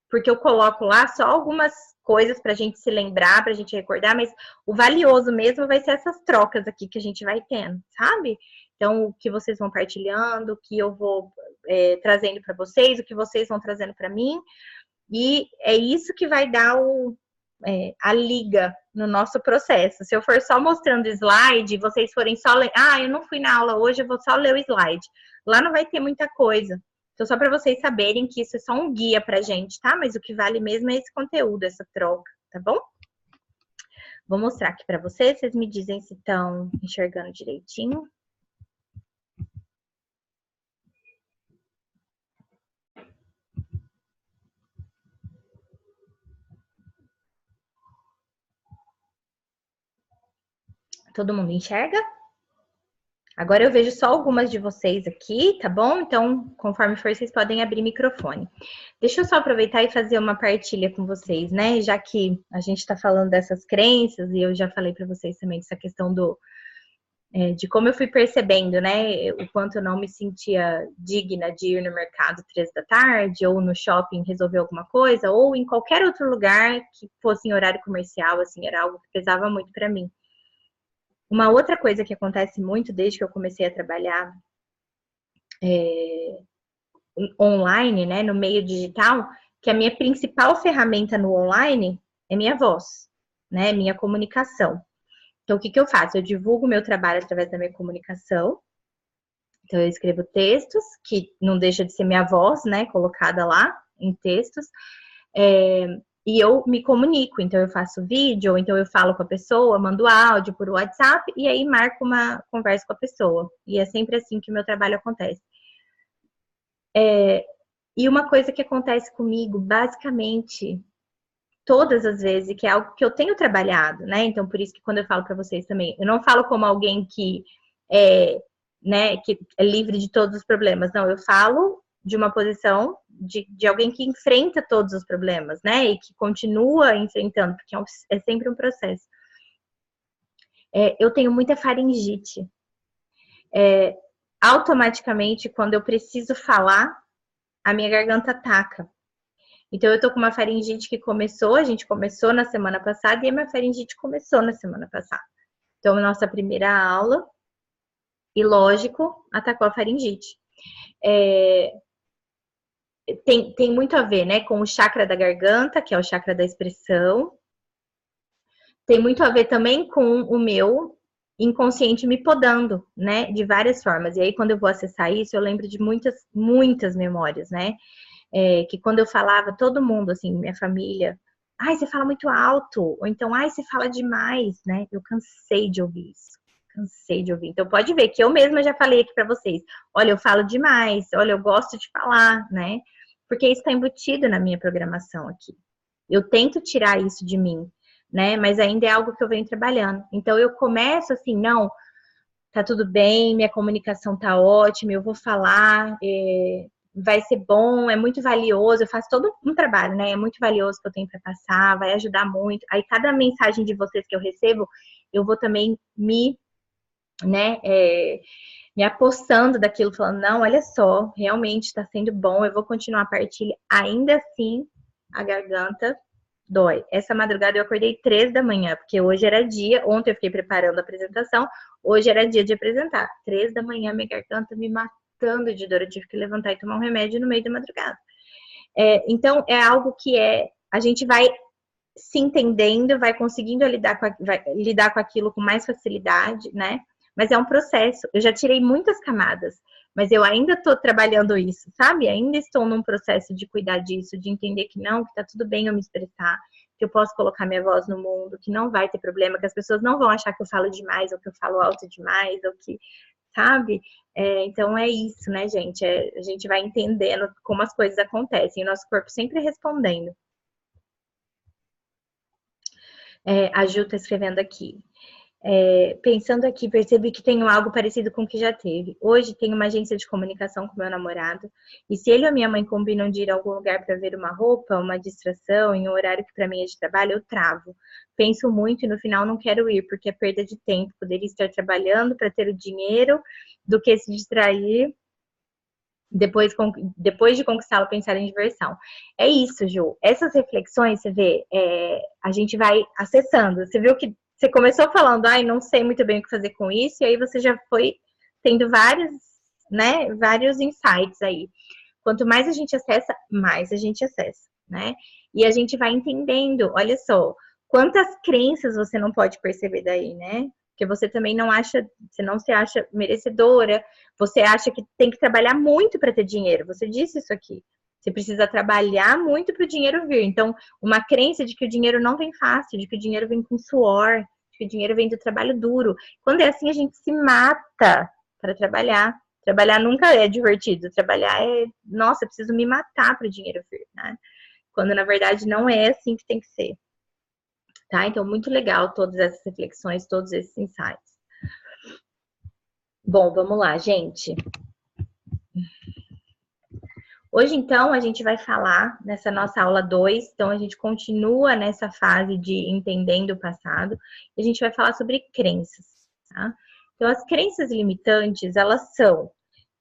[SPEAKER 1] Porque eu coloco lá só algumas coisas para a gente se lembrar, para a gente recordar, mas o valioso mesmo vai ser essas trocas aqui que a gente vai tendo, sabe? Então, o que vocês vão partilhando, o que eu vou trazendo para vocês, o que vocês vão trazendo para mim, e é isso que vai dar a liga no nosso processo. Se eu for só mostrando slide, vocês forem só ler, eu não fui na aula hoje, eu vou só ler o slide. Lá não vai ter muita coisa. Então, só para vocês saberem que isso é só um guia pra gente, tá? Mas o que vale mesmo é esse conteúdo, essa troca, tá bom? Vou mostrar aqui para vocês me dizem se estão enxergando direitinho. Todo mundo enxerga? Agora eu vejo só algumas de vocês aqui, tá bom? Então, conforme for, vocês podem abrir microfone. Deixa eu só aproveitar e fazer uma partilha com vocês, né? Já que a gente tá falando dessas crenças, e eu já falei para vocês também dessa questão de como eu fui percebendo, né? O quanto eu não me sentia digna de ir no mercado 3 da tarde, ou no shopping resolver alguma coisa, ou em qualquer outro lugar que fosse em horário comercial, assim, era algo que pesava muito para mim. Uma outra coisa que acontece muito desde que eu comecei a trabalhar online, né, no meio digital, que a minha principal ferramenta no online é minha voz, né, minha comunicação. Então, o que que eu faço? Eu divulgo meu trabalho através da minha comunicação. Então, eu escrevo textos, que não deixa de ser minha voz, né, colocada lá em textos. E eu me comunico, então eu faço vídeo, ou então eu falo com a pessoa, mando áudio por WhatsApp, e aí marco uma conversa com a pessoa. E é sempre assim que o meu trabalho acontece. E uma coisa que acontece comigo, basicamente, todas as vezes, que é algo que eu tenho trabalhado, né? Então, por isso que quando eu falo para vocês também, eu não falo como alguém que né, que é livre de todos os problemas. Não, eu falo de uma posição de alguém que enfrenta todos os problemas, né? E que continua enfrentando, porque é sempre um processo. Eu tenho muita faringite. Automaticamente, quando eu preciso falar, a minha garganta ataca. Então, eu tô com uma faringite que começou, a gente começou na semana passada, e a minha faringite começou na semana passada. Então, nossa primeira aula, e lógico, atacou a faringite. Tem muito a ver, né, com o chakra da garganta, que é o chakra da expressão. Tem muito a ver também com o meu inconsciente me podando, né, de várias formas. E aí, quando eu vou acessar isso, eu lembro de muitas memórias, né? Que quando eu falava, todo mundo, assim, minha família, ai, você fala muito alto, ou então, ai, você fala demais, né? Eu cansei de ouvir isso. Cansei de ouvir. Então, pode ver que eu mesma já falei aqui para vocês. Olha, eu falo demais. Olha, eu gosto de falar, né? Porque isso está embutido na minha programação aqui. Eu tento tirar isso de mim, né? Mas ainda é algo que eu venho trabalhando. Então, eu começo assim, não, tá tudo bem, minha comunicação tá ótima, eu vou falar, vai ser bom, é muito valioso, eu faço todo um trabalho, né? É muito valioso que eu tenho para passar, vai ajudar muito. Aí, cada mensagem de vocês que eu recebo, eu vou também né, me apossando daquilo, falando, não, olha só, realmente está sendo bom, eu vou continuar a partilha. Ainda assim, a garganta dói. Essa madrugada eu acordei 3 da manhã, porque hoje era dia, ontem eu fiquei preparando a apresentação, hoje era dia de apresentar. 3 da manhã, minha garganta me matando de dor, eu tive que levantar e tomar um remédio no meio da madrugada. Então, é algo que a gente vai se entendendo, vai conseguindo lidar com aquilo com mais facilidade, né? Mas é um processo. Eu já tirei muitas camadas, mas eu ainda estou trabalhando isso, sabe? Ainda estou num processo de cuidar disso, de entender que não, que tá tudo bem eu me expressar, que eu posso colocar minha voz no mundo, que não vai ter problema, que as pessoas não vão achar que eu falo demais, ou que eu falo alto demais, ou que, sabe? Então é isso, né, gente? A gente vai entendendo como as coisas acontecem, o nosso corpo sempre respondendo. A Ju está escrevendo aqui. Pensando aqui, percebi que tenho algo parecido com o que já teve. Hoje tenho uma agência de comunicação com meu namorado, e se ele ou minha mãe combinam de ir a algum lugar para ver uma roupa, uma distração, em um horário que para mim é de trabalho, eu travo. Penso muito e no final não quero ir, porque é perda de tempo. Poderia estar trabalhando para ter o dinheiro do que se distrair depois de conquistá-lo, pensar em diversão. É isso, Ju. Essas reflexões, você vê, a gente vai acessando. Você viu que você começou falando, ai, não sei muito bem o que fazer com isso, e aí você já foi tendo vários insights aí. Quanto mais a gente acessa, mais a gente acessa, né? E a gente vai entendendo, olha só, quantas crenças você não pode perceber daí, né? Porque você também você não se acha merecedora, você acha que tem que trabalhar muito para ter dinheiro. Você disse isso aqui. Você precisa trabalhar muito para o dinheiro vir. Então, uma crença de que o dinheiro não vem fácil, de que o dinheiro vem com suor, de que o dinheiro vem do trabalho duro. Quando é assim, a gente se mata para trabalhar. Trabalhar nunca é divertido. Trabalhar nossa, eu preciso me matar para o dinheiro vir, né? Quando na verdade não é assim que tem que ser. Tá? Então, muito legal todas essas reflexões, todos esses insights. Bom, vamos lá, gente. Hoje, então, a gente vai falar nessa nossa aula 2, então a gente continua nessa fase de entendendo o passado, e a gente vai falar sobre crenças, tá? Então, as crenças limitantes, elas são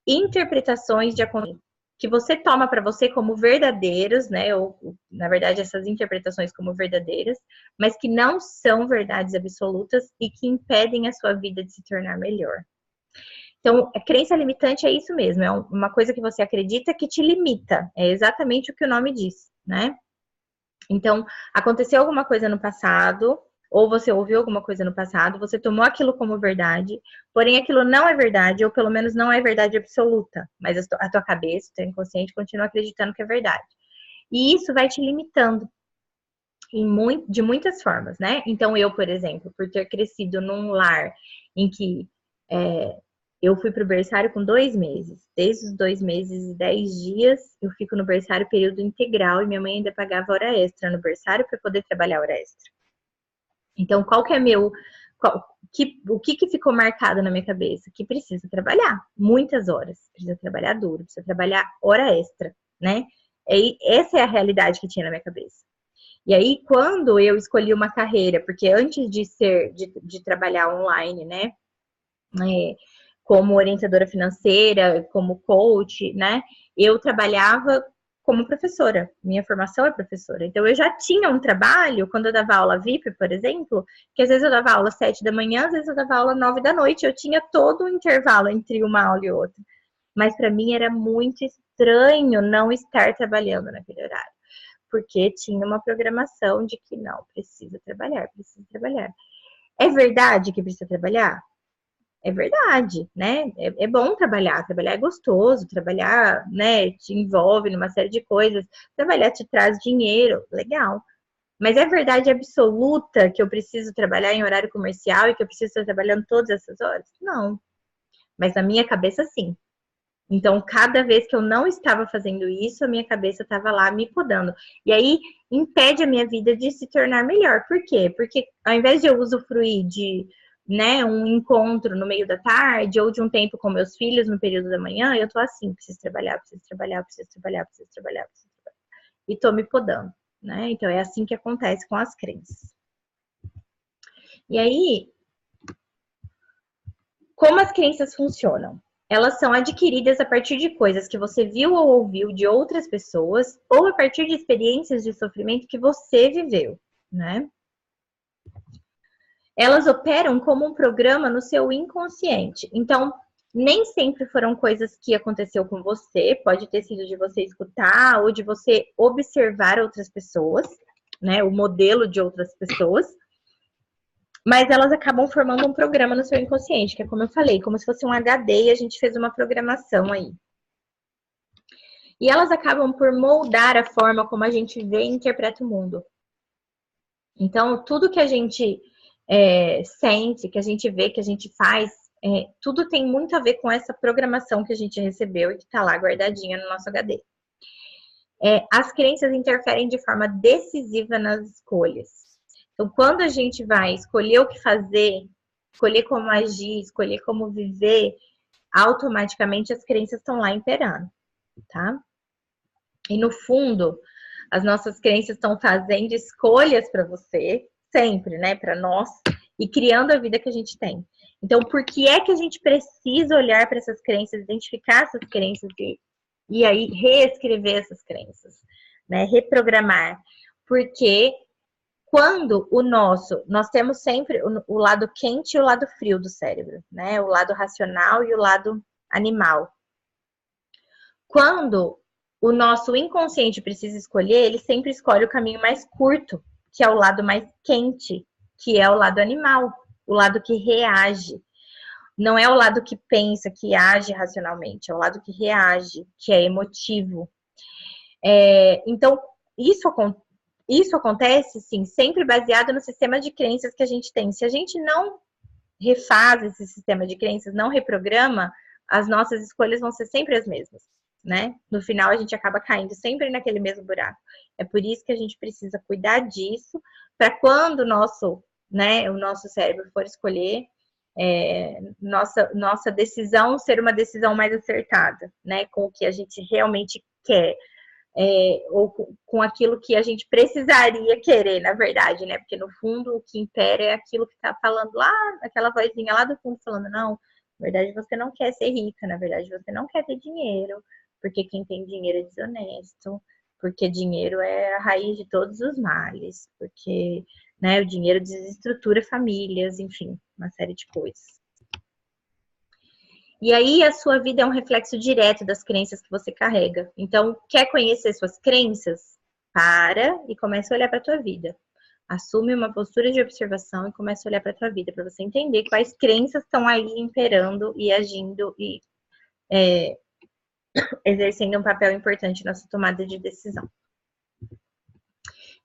[SPEAKER 1] interpretações de acontecimentos que você toma para você como verdadeiros, né? Ou, na verdade, essas interpretações como verdadeiras, mas que não são verdades absolutas e que impedem a sua vida de se tornar melhor. Então, a crença limitante é isso mesmo, é uma coisa que você acredita que te limita. É exatamente o que o nome diz, né? Então, aconteceu alguma coisa no passado, ou você ouviu alguma coisa no passado, você tomou aquilo como verdade, porém aquilo não é verdade, ou pelo menos não é verdade absoluta, mas a tua cabeça, o teu inconsciente continua acreditando que é verdade. E isso vai te limitando de muitas formas, né? Então, eu, por exemplo, por ter crescido num lar em que eu fui para o berçário com 2 meses. Desde os 2 meses e 10 dias, eu fico no berçário período integral e minha mãe ainda pagava hora extra no berçário para poder trabalhar hora extra. Então, qual que é o que ficou marcado na minha cabeça? Que precisa trabalhar muitas horas, precisa trabalhar duro, precisa trabalhar hora extra, né? Essa é a realidade que tinha na minha cabeça. E aí, quando eu escolhi uma carreira, porque antes de trabalhar online, né? Como orientadora financeira, como coach, né? Eu trabalhava como professora. Minha formação é professora. Então, eu já tinha um trabalho, quando eu dava aula VIP, por exemplo, que às vezes eu dava aula às 7 da manhã, às vezes eu dava aula às 9 da noite. Eu tinha todo um intervalo entre uma aula e outra. Mas para mim era muito estranho não estar trabalhando naquele horário. Porque tinha uma programação de que não, precisa trabalhar, precisa trabalhar. É verdade que precisa trabalhar? É verdade, né? É bom trabalhar é gostoso, trabalhar, né, te envolve numa série de coisas, trabalhar te traz dinheiro, legal. Mas é verdade absoluta que eu preciso trabalhar em horário comercial e que eu preciso estar trabalhando todas essas horas? Não. Mas na minha cabeça, sim. Então, cada vez que eu não estava fazendo isso, a minha cabeça estava lá me podando. E aí, impede a minha vida de se tornar melhor. Por quê? Porque ao invés de eu usufruir de, né, um encontro no meio da tarde ou de um tempo com meus filhos no período da manhã, eu tô assim, preciso trabalhar, preciso trabalhar, preciso trabalhar, preciso trabalhar, preciso trabalhar. E tô me podando, né? Então, é assim que acontece com as crenças. E aí, como as crenças funcionam? Elas são adquiridas a partir de coisas que você viu ou ouviu de outras pessoas ou a partir de experiências de sofrimento que você viveu, né? Elas operam como um programa no seu inconsciente. Então, nem sempre foram coisas que aconteceu com você, pode ter sido de você escutar ou de você observar outras pessoas, né? O modelo de outras pessoas. Mas elas acabam formando um programa no seu inconsciente, que é como eu falei, como se fosse um HD e a gente fez uma programação aí. E elas acabam por moldar a forma como a gente vê e interpreta o mundo. Então, tudo que a gente sente, que a gente vê, que a gente faz, tudo tem muito a ver com essa programação que a gente recebeu e que está lá guardadinha no nosso HD. As crenças interferem de forma decisiva nas escolhas. Então, quando a gente vai escolher o que fazer, escolher como agir, escolher como viver, automaticamente as crenças estão lá imperando, tá? E no fundo, as nossas crenças estão fazendo escolhas para você, sempre, né, para nós, e criando a vida que a gente tem. Então, por que é que a gente precisa olhar para essas crenças, identificar essas crenças e aí reescrever essas crenças, né, reprogramar? Porque quando nós temos sempre o lado quente e o lado frio do cérebro, né? O lado racional e o lado animal. Quando o nosso inconsciente precisa escolher, ele sempre escolhe o caminho mais curto, que é o lado mais quente, que é o lado animal, o lado que reage. Não é o lado que pensa, que age racionalmente, é o lado que reage, que é emotivo. Então, isso acontece, sim, sempre baseado no sistema de crenças que a gente tem. Se a gente não refaz esse sistema de crenças, não reprograma, as nossas escolhas vão ser sempre as mesmas, né? No final, a gente acaba caindo sempre naquele mesmo buraco. É por isso que a gente precisa cuidar disso, para quando o nosso cérebro for escolher, nossa decisão ser uma decisão mais acertada, né? Com o que a gente realmente quer. Ou com aquilo que a gente precisaria querer, na verdade, né? Porque no fundo o que impera é aquilo que tá falando lá, aquela vozinha lá do fundo falando, não, na verdade você não quer ser rica, na verdade você não quer ter dinheiro, porque quem tem dinheiro é desonesto, porque dinheiro é a raiz de todos os males, porque, né, o dinheiro desestrutura famílias, enfim, uma série de coisas. E aí a sua vida é um reflexo direto das crenças que você carrega. Então, quer conhecer suas crenças? Para e começa a olhar para a tua vida. Assume uma postura de observação e começa a olhar para a tua vida, para você entender quais crenças estão aí imperando e agindo e exercendo um papel importante na sua tomada de decisão.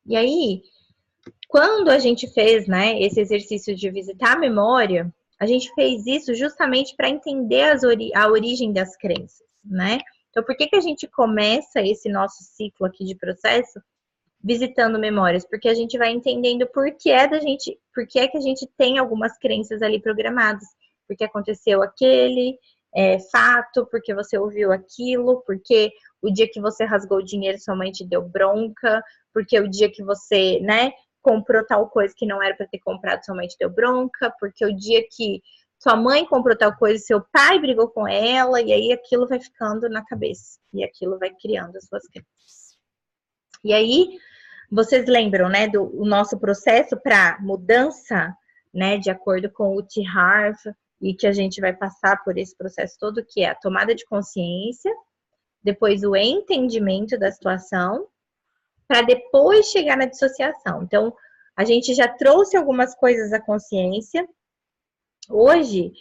[SPEAKER 1] E aí, quando a gente fez, né, esse exercício de visitar a memória, a gente fez isso justamente para entender a origem das crenças, né? Então, por que a gente começa esse nosso ciclo aqui de processo visitando memórias? Porque a gente vai entendendo por que é que a gente tem algumas crenças ali programadas. Porque aconteceu aquele fato, porque você ouviu aquilo, porque o dia que você rasgou o dinheiro, sua mãe te deu bronca, porque o dia que você, né, comprou tal coisa que não era para ter comprado, sua mãe te deu bronca, porque o dia que sua mãe comprou tal coisa, seu pai brigou com ela, e aí aquilo vai ficando na cabeça, e aquilo vai criando as suas crenças. E aí, vocês lembram, né, do nosso processo para mudança, né, de acordo com o T. Harv, e que a gente vai passar por esse processo todo, que é a tomada de consciência, depois o entendimento da situação, para depois chegar na dissociação. Então, a gente já trouxe algumas coisas à consciência. Hoje,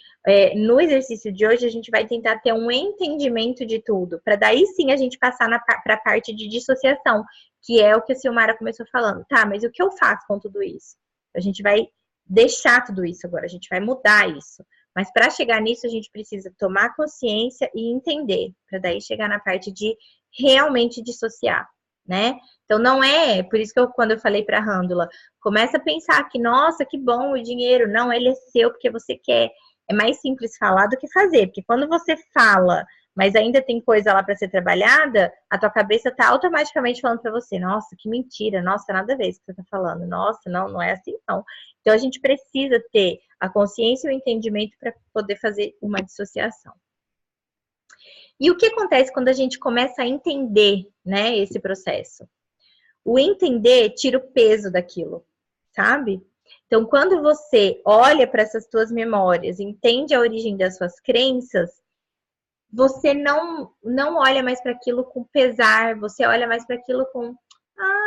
[SPEAKER 1] no exercício de hoje, a gente vai tentar ter um entendimento de tudo, para daí sim a gente passar para a parte de dissociação, que é o que a Silmara começou falando. Tá, mas o que eu faço com tudo isso? A gente vai deixar tudo isso agora, a gente vai mudar isso. Mas para chegar nisso, a gente precisa tomar consciência e entender, para daí chegar na parte de realmente dissociar, né? Então não é, por isso que quando eu falei para a Rândula, começa a pensar que, nossa, que bom o dinheiro. Não, ele é seu porque você quer. É mais simples falar do que fazer, porque quando você fala, mas ainda tem coisa lá para ser trabalhada, a tua cabeça tá automaticamente falando para você, nossa, que mentira, nossa, nada a ver isso que você tá falando, nossa, não é assim não. Então a gente precisa ter a consciência e o entendimento para poder fazer uma dissociação. E o que acontece quando a gente começa a entender, né, esse processo? O entender tira o peso daquilo, sabe? Então, quando você olha para essas tuas memórias, entende a origem das suas crenças, você não olha mais para aquilo com pesar, você olha mais para aquilo com,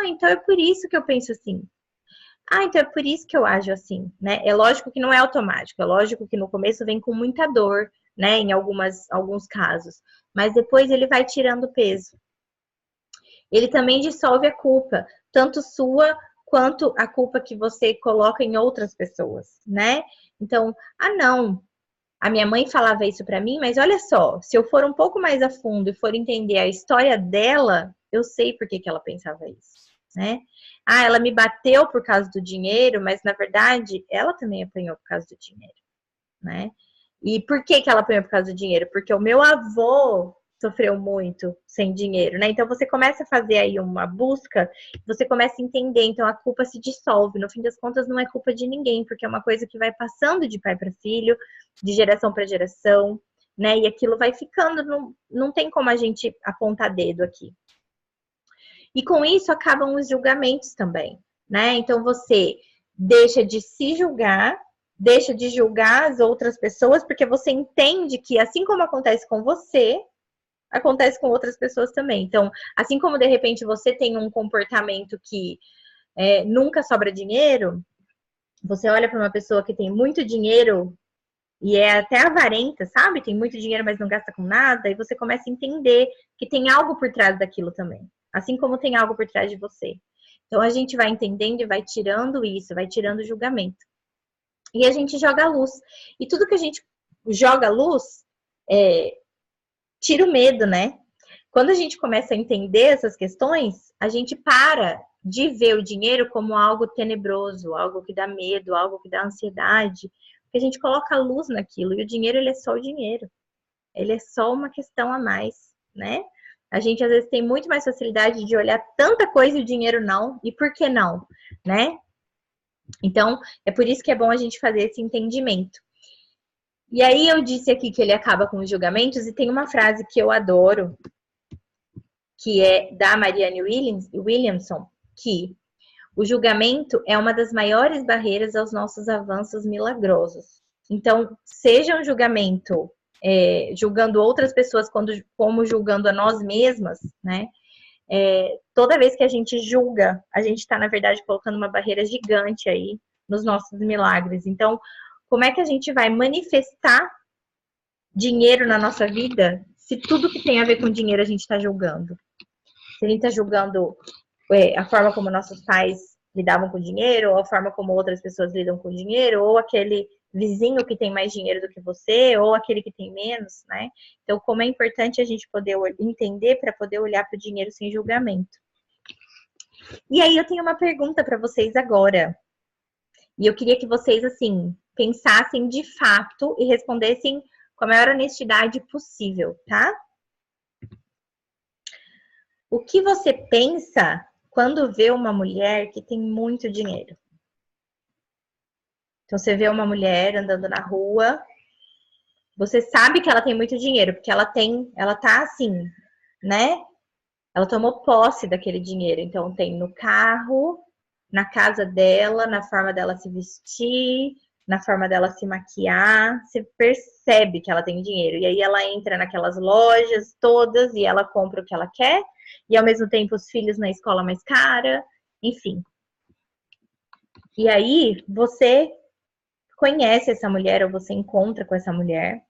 [SPEAKER 1] então é por isso que eu penso assim. Então é por isso que eu ajo assim, né? É lógico que não é automático, é lógico que no começo vem com muita dor, né? Em alguns casos, mas depois ele vai tirando o peso. Ele também dissolve a culpa, tanto sua quanto a culpa que você coloca em outras pessoas, né? Então, não, a minha mãe falava isso para mim, mas olha só, se eu for um pouco mais a fundo e for entender a história dela, eu sei por que ela pensava isso, né? Ela me bateu por causa do dinheiro, mas na verdade ela também apanhou por causa do dinheiro, né? E por que ela apanhou por causa do dinheiro? Porque o meu avô sofreu muito sem dinheiro, né? Então você começa a fazer aí uma busca, você começa a entender, então a culpa se dissolve. No fim das contas, não é culpa de ninguém, porque é uma coisa que vai passando de pai para filho, de geração para geração, né? E aquilo vai ficando, não tem como a gente apontar dedo aqui. E com isso acabam os julgamentos também, né? Então você deixa de se julgar, deixa de julgar as outras pessoas, porque você entende que assim como acontece com você, acontece com outras pessoas também. Então, assim como de repente você tem um comportamento que nunca sobra dinheiro, você olha para uma pessoa que tem muito dinheiro e é até avarenta, sabe? Tem muito dinheiro, mas não gasta com nada, e você começa a entender que tem algo por trás daquilo também. Assim como tem algo por trás de você. Então a gente vai entendendo e vai tirando isso, vai tirando o julgamento. E a gente joga a luz. E tudo que a gente joga a luz, tira o medo, né? Quando a gente começa a entender essas questões, a gente para de ver o dinheiro como algo tenebroso, algo que dá medo, algo que dá ansiedade. porque a gente coloca luz naquilo, e o dinheiro, ele é só o dinheiro. Ele é só uma questão a mais, né? A gente, às vezes, tem muito mais facilidade de olhar tanta coisa e o dinheiro não, e por que não, né? Então, é por isso que é bom a gente fazer esse entendimento. E aí, eu disse aqui que ele acaba com os julgamentos, e tem uma frase que eu adoro, que é da Marianne Williamson, que o julgamento é uma das maiores barreiras aos nossos avanços milagrosos. Então, seja um julgamento julgando outras pessoas como julgando a nós mesmas, né? Toda vez que a gente julga, a gente está, na verdade, colocando uma barreira gigante aí nos nossos milagres. Então, como é que a gente vai manifestar dinheiro na nossa vida se tudo que tem a ver com dinheiro a gente está julgando? Se a gente está julgando a forma como nossos pais lidavam com dinheiro, ou a forma como outras pessoas lidam com dinheiro, ou aquele vizinho que tem mais dinheiro do que você, ou aquele que tem menos, né? Então, como é importante a gente poder entender para poder olhar para o dinheiro sem julgamento. E aí eu tenho uma pergunta para vocês agora. E eu queria que vocês, assim, pensassem de fato e respondessem com a maior honestidade possível, tá? O que você pensa quando vê uma mulher que tem muito dinheiro? Então, você vê uma mulher andando na rua, você sabe que ela tem muito dinheiro, porque ela tá assim, né? Ela tomou posse daquele dinheiro. Então, tem no carro, na casa dela, na forma dela se vestir, na forma dela se maquiar. Você percebe que ela tem dinheiro. E aí ela entra naquelas lojas todas e ela compra o que ela quer. E ao mesmo tempo os filhos na escola mais cara. Enfim. E aí você conhece essa mulher ou você encontra com essa mulher.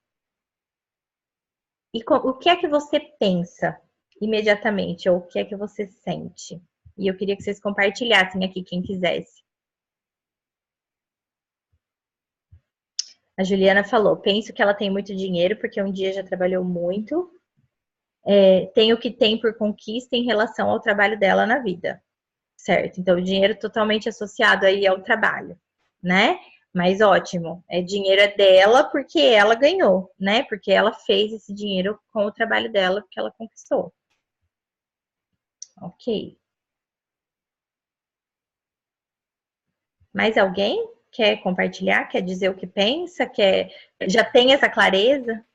[SPEAKER 1] E o que é que você pensa imediatamente? Ou o que é que você sente? E eu queria que vocês compartilhassem aqui, quem quisesse. A Juliana falou, penso que ela tem muito dinheiro, porque um dia já trabalhou muito. Tem o que tem por conquista em relação ao trabalho dela na vida. Certo? Então, o dinheiro totalmente associado aí ao trabalho, né? Mas ótimo, dinheiro é dela porque ela ganhou, né? Porque ela fez esse dinheiro com o trabalho dela, que ela conquistou. Ok. Mais alguém quer compartilhar? Quer dizer o que pensa? Já tem essa clareza?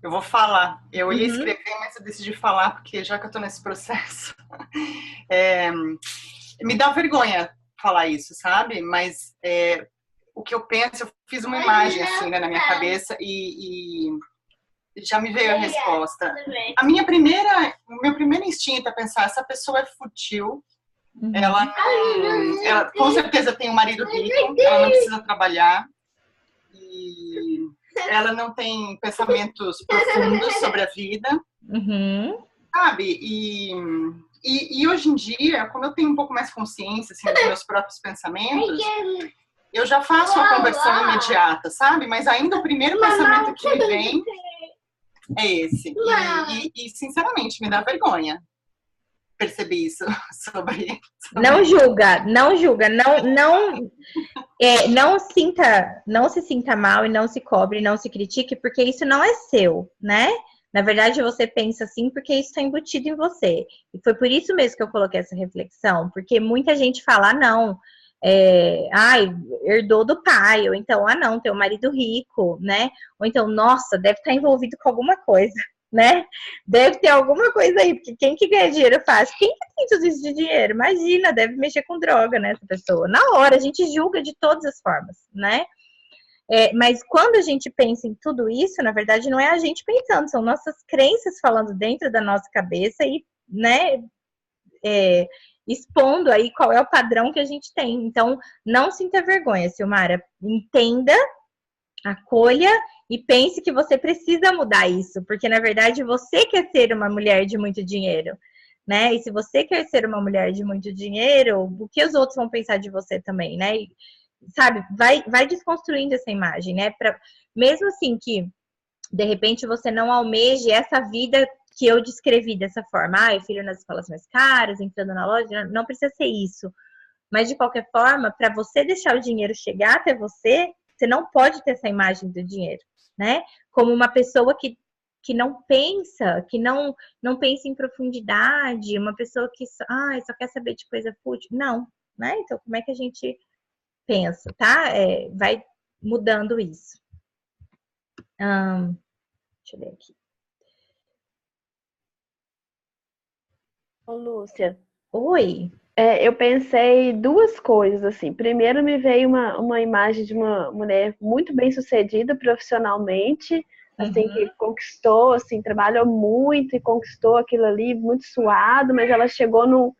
[SPEAKER 2] Eu vou falar. Eu ia escrever, mas eu decidi falar, porque já que eu tô nesse processo, me dá vergonha falar isso, sabe? Mas o que eu penso, eu fiz uma imagem assim, né, na minha cabeça e já me veio a resposta. O meu primeiro instinto é pensar, essa pessoa é fútil, ela com certeza tem um marido rico, ela não precisa trabalhar e ela não tem pensamentos profundos sobre a vida, sabe? E hoje em dia, como eu tenho um pouco mais consciência assim, dos meus próprios pensamentos, eu já faço uma conversão imediata, sabe? Mas ainda o primeiro pensamento que me vem é esse. E sinceramente, me dá vergonha perceber isso sobre...
[SPEAKER 1] Não julga, não se sinta mal e não se cobre, não se critique, porque isso não é seu, né? Na verdade, você pensa assim porque isso está embutido em você. E foi por isso mesmo que eu coloquei essa reflexão, porque muita gente fala, não, herdou do pai, ou então, não, tem um marido rico, né? Ou então, nossa, deve estar envolvido com alguma coisa, né? Deve ter alguma coisa aí, porque quem que ganha dinheiro fácil? Quem que tem tudo isso de dinheiro? Imagina, deve mexer com droga, né, essa pessoa. Na hora, a gente julga de todas as formas, né? Mas quando a gente pensa em tudo isso, na verdade, não é a gente pensando, são nossas crenças falando dentro da nossa cabeça e, né, expondo aí qual é o padrão que a gente tem. Então, não sinta vergonha, Silmara. Entenda, acolha e pense que você precisa mudar isso, porque na verdade você quer ser uma mulher de muito dinheiro, né? E se você quer ser uma mulher de muito dinheiro, o que os outros vão pensar de você também, né? E, sabe, vai desconstruindo essa imagem, né? Mesmo assim que de repente você não almeje essa vida que eu descrevi dessa forma, filho nas escolas mais caras, entrando na loja, não precisa ser isso. Mas de qualquer forma, para você deixar o dinheiro chegar até você, Você não pode ter essa imagem do dinheiro, né? Como uma pessoa que não pensa, que não pensa em profundidade, uma pessoa que só quer saber de coisa fútil. Não, né? Então, como é que a gente pensa, tá? Vai mudando isso. Deixa eu ver aqui.
[SPEAKER 3] Ô, Lúcia.
[SPEAKER 1] Oi.
[SPEAKER 3] Eu pensei duas coisas, assim. Primeiro me veio uma imagem de uma mulher muito bem sucedida profissionalmente, assim, que conquistou, assim, trabalhou muito e conquistou aquilo ali, muito suado, mas ela chegou no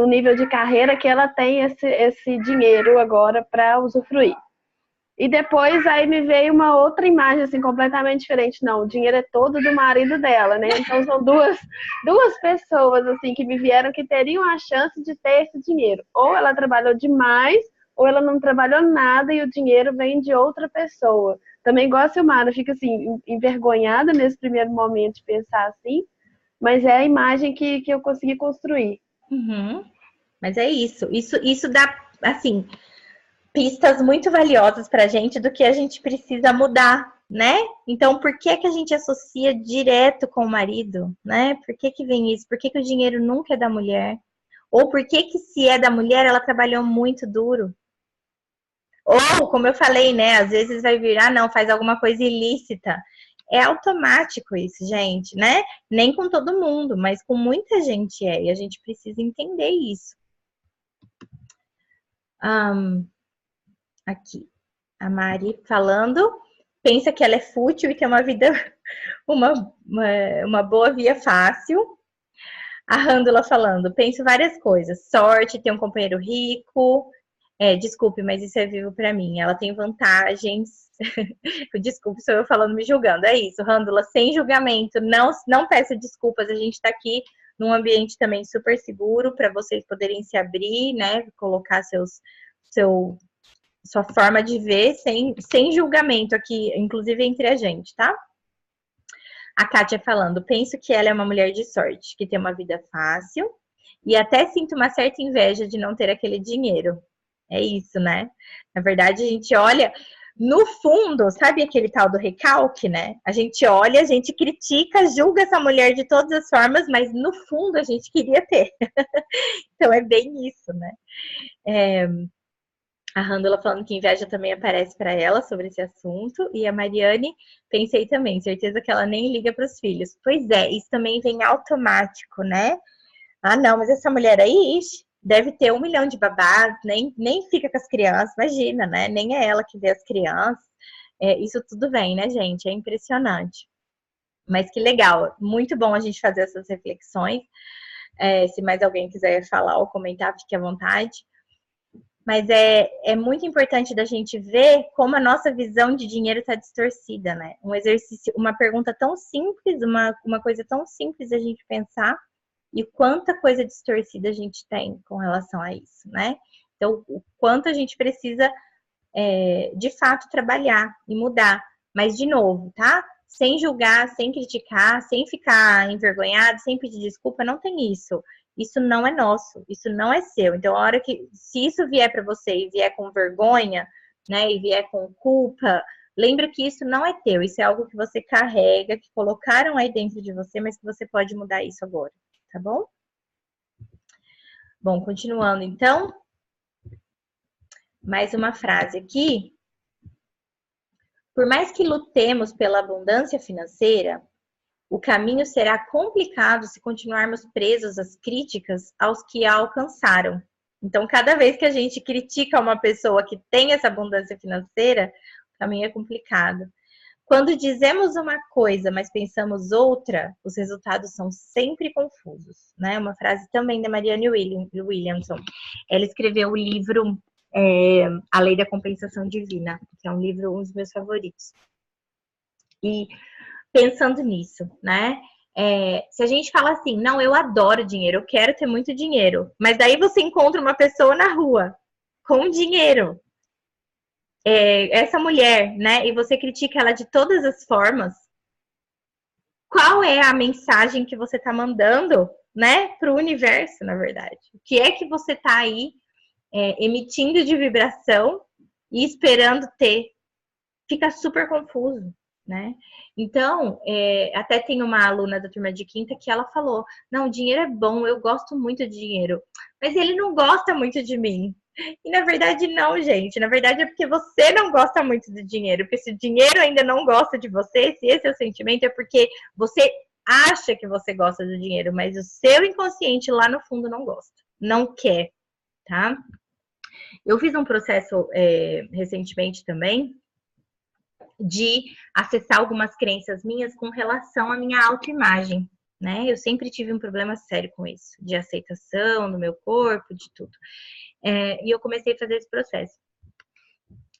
[SPEAKER 3] nível de carreira que ela tem esse dinheiro agora para usufruir. E depois aí me veio uma outra imagem, assim, completamente diferente. Não, o dinheiro é todo do marido dela, né? Então são duas pessoas, assim, que me vieram que teriam a chance de ter esse dinheiro. Ou ela trabalhou demais, ou ela não trabalhou nada e o dinheiro vem de outra pessoa. Também igual a Silmara, fica, assim, envergonhada nesse primeiro momento de pensar assim, mas é a imagem que eu consegui construir.
[SPEAKER 1] Mas é isso. Isso dá, assim, pistas muito valiosas pra gente do que a gente precisa mudar, né? Então, por que a gente associa direto com o marido, né? Por que vem isso? Por que o dinheiro nunca é da mulher? Ou por que se é da mulher, ela trabalhou muito duro? Ou, como eu falei, né? Às vezes vai virar, não, faz alguma coisa ilícita. É automático isso, gente, né? Nem com todo mundo, mas com muita gente e a gente precisa entender isso. Aqui, a Mari falando, pensa que ela é fútil e tem uma vida, uma boa via fácil. A Rândula falando, penso várias coisas, sorte, ter um companheiro rico, desculpe, mas isso é vivo pra mim, ela tem vantagens. Desculpe, sou eu falando, me julgando, é isso, Rândula, sem julgamento, não peça desculpas, a gente tá aqui num ambiente também super seguro para vocês poderem se abrir, né, colocar sua forma de ver sem julgamento aqui, inclusive entre a gente, tá? A Kátia falando, penso que ela é uma mulher de sorte, que tem uma vida fácil e até sinto uma certa inveja de não ter aquele dinheiro. É isso, né? Na verdade, a gente olha, no fundo, sabe aquele tal do recalque, né? A gente olha, a gente critica, julga essa mulher de todas as formas, mas no fundo a gente queria ter. Então é bem isso, né? A Randula falando que inveja também aparece para ela sobre esse assunto. E a Mariane, pensei também, certeza que ela nem liga para os filhos. Pois é, isso também vem automático, né? Ah, não, mas essa mulher aí, ixi, deve ter 1 milhão de babás, nem fica com as crianças, imagina, né? Nem é ela que vê as crianças. Isso tudo vem, né, gente? É impressionante. Mas que legal, muito bom a gente fazer essas reflexões. Se mais alguém quiser falar ou comentar, fique à vontade. Mas é muito importante da gente ver como a nossa visão de dinheiro está distorcida, né? Um exercício, uma pergunta tão simples, uma coisa tão simples a gente pensar e quanta coisa distorcida a gente tem com relação a isso, né? Então, o quanto a gente precisa, de fato, trabalhar e mudar. Mas, de novo, tá? Sem julgar, sem criticar, sem ficar envergonhado, sem pedir desculpa, não tem isso. Isso não é nosso, isso não é seu. Então, a hora que, se isso vier para você e vier com vergonha, né, e vier com culpa, lembra que isso não é teu, isso é algo que você carrega, que colocaram aí dentro de você, mas que você pode mudar isso agora, tá bom? Bom, continuando então. Mais uma frase aqui. Por mais que lutemos pela abundância financeira, o caminho será complicado se continuarmos presos às críticas aos que a alcançaram. Então, cada vez que a gente critica uma pessoa que tem essa abundância financeira, o caminho é complicado. Quando dizemos uma coisa, mas pensamos outra, os resultados são sempre confusos, né? Uma frase também da Marianne Williamson. Ela escreveu o livro A Lei da Compensação Divina, que é um livro, um dos meus favoritos. E pensando nisso, né? Se a gente fala assim, não, eu adoro dinheiro, eu quero ter muito dinheiro, mas daí você encontra uma pessoa na rua com dinheiro, essa mulher, né? E você critica ela de todas as formas. Qual é a mensagem que você tá mandando, né, para o universo, na verdade? O que é que você tá aí emitindo de vibração e esperando ter, fica super confuso, né? Então, até tem uma aluna da turma de quinta que ela falou, não, dinheiro é bom, eu gosto muito de dinheiro, mas ele não gosta muito de mim. E na verdade não, gente, na verdade é porque você não gosta muito do dinheiro, porque se o dinheiro ainda não gosta de você, se esse é o sentimento, é porque você acha que você gosta do dinheiro, mas o seu inconsciente lá no fundo não gosta, não quer, tá? Eu fiz um processo recentemente também de acessar algumas crenças minhas com relação à minha autoimagem, né? Eu sempre tive um problema sério com isso, de aceitação do meu corpo, de tudo. E eu comecei a fazer esse processo.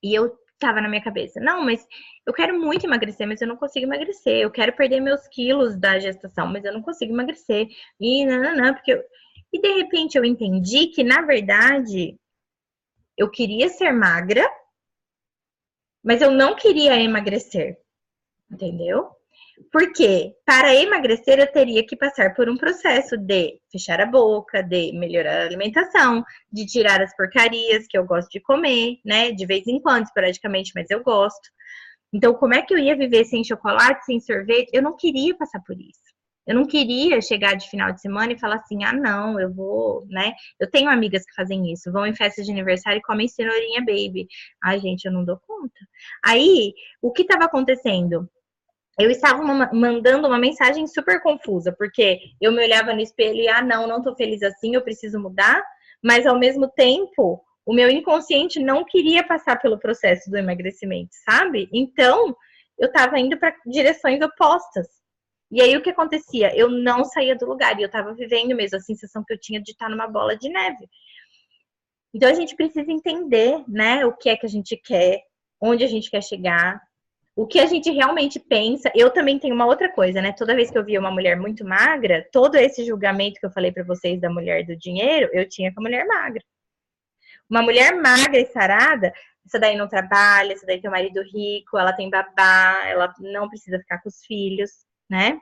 [SPEAKER 1] E eu tava na minha cabeça, não, mas eu quero muito emagrecer, mas eu não consigo emagrecer. Eu quero perder meus quilos da gestação, mas eu não consigo emagrecer. E não, porque E de repente eu entendi que, na verdade, eu queria ser magra, mas eu não queria emagrecer. Entendeu? Porque para emagrecer eu teria que passar por um processo de fechar a boca, de melhorar a alimentação, de tirar as porcarias que eu gosto de comer, né? De vez em quando, esporadicamente, mas eu gosto. Então, como é que eu ia viver sem chocolate, sem sorvete? Eu não queria passar por isso. Eu não queria chegar de final de semana e falar assim, ah, não, eu vou, né? Eu tenho amigas que fazem isso, vão em festa de aniversário e comem cenourinha baby. Ai, gente, eu não dou conta. Aí, o que estava acontecendo? Eu estava mandando uma mensagem super confusa, porque eu me olhava no espelho e, ah, não tô feliz assim, eu preciso mudar, mas ao mesmo tempo, o meu inconsciente não queria passar pelo processo do emagrecimento, sabe? Então, eu estava indo para direções opostas. E aí, o que acontecia? Eu não saía do lugar, e eu estava vivendo mesmo a sensação que eu tinha de estar numa bola de neve. Então, a gente precisa entender, né, o que é que a gente quer, onde a gente quer chegar, o que a gente realmente pensa. Eu também tenho uma outra coisa, né? Toda vez que eu via uma mulher muito magra, todo esse julgamento que eu falei pra vocês da mulher do dinheiro, eu tinha com a mulher magra. Uma mulher magra e sarada, essa daí não trabalha, essa daí tem um marido rico, ela tem babá, ela não precisa ficar com os filhos, né?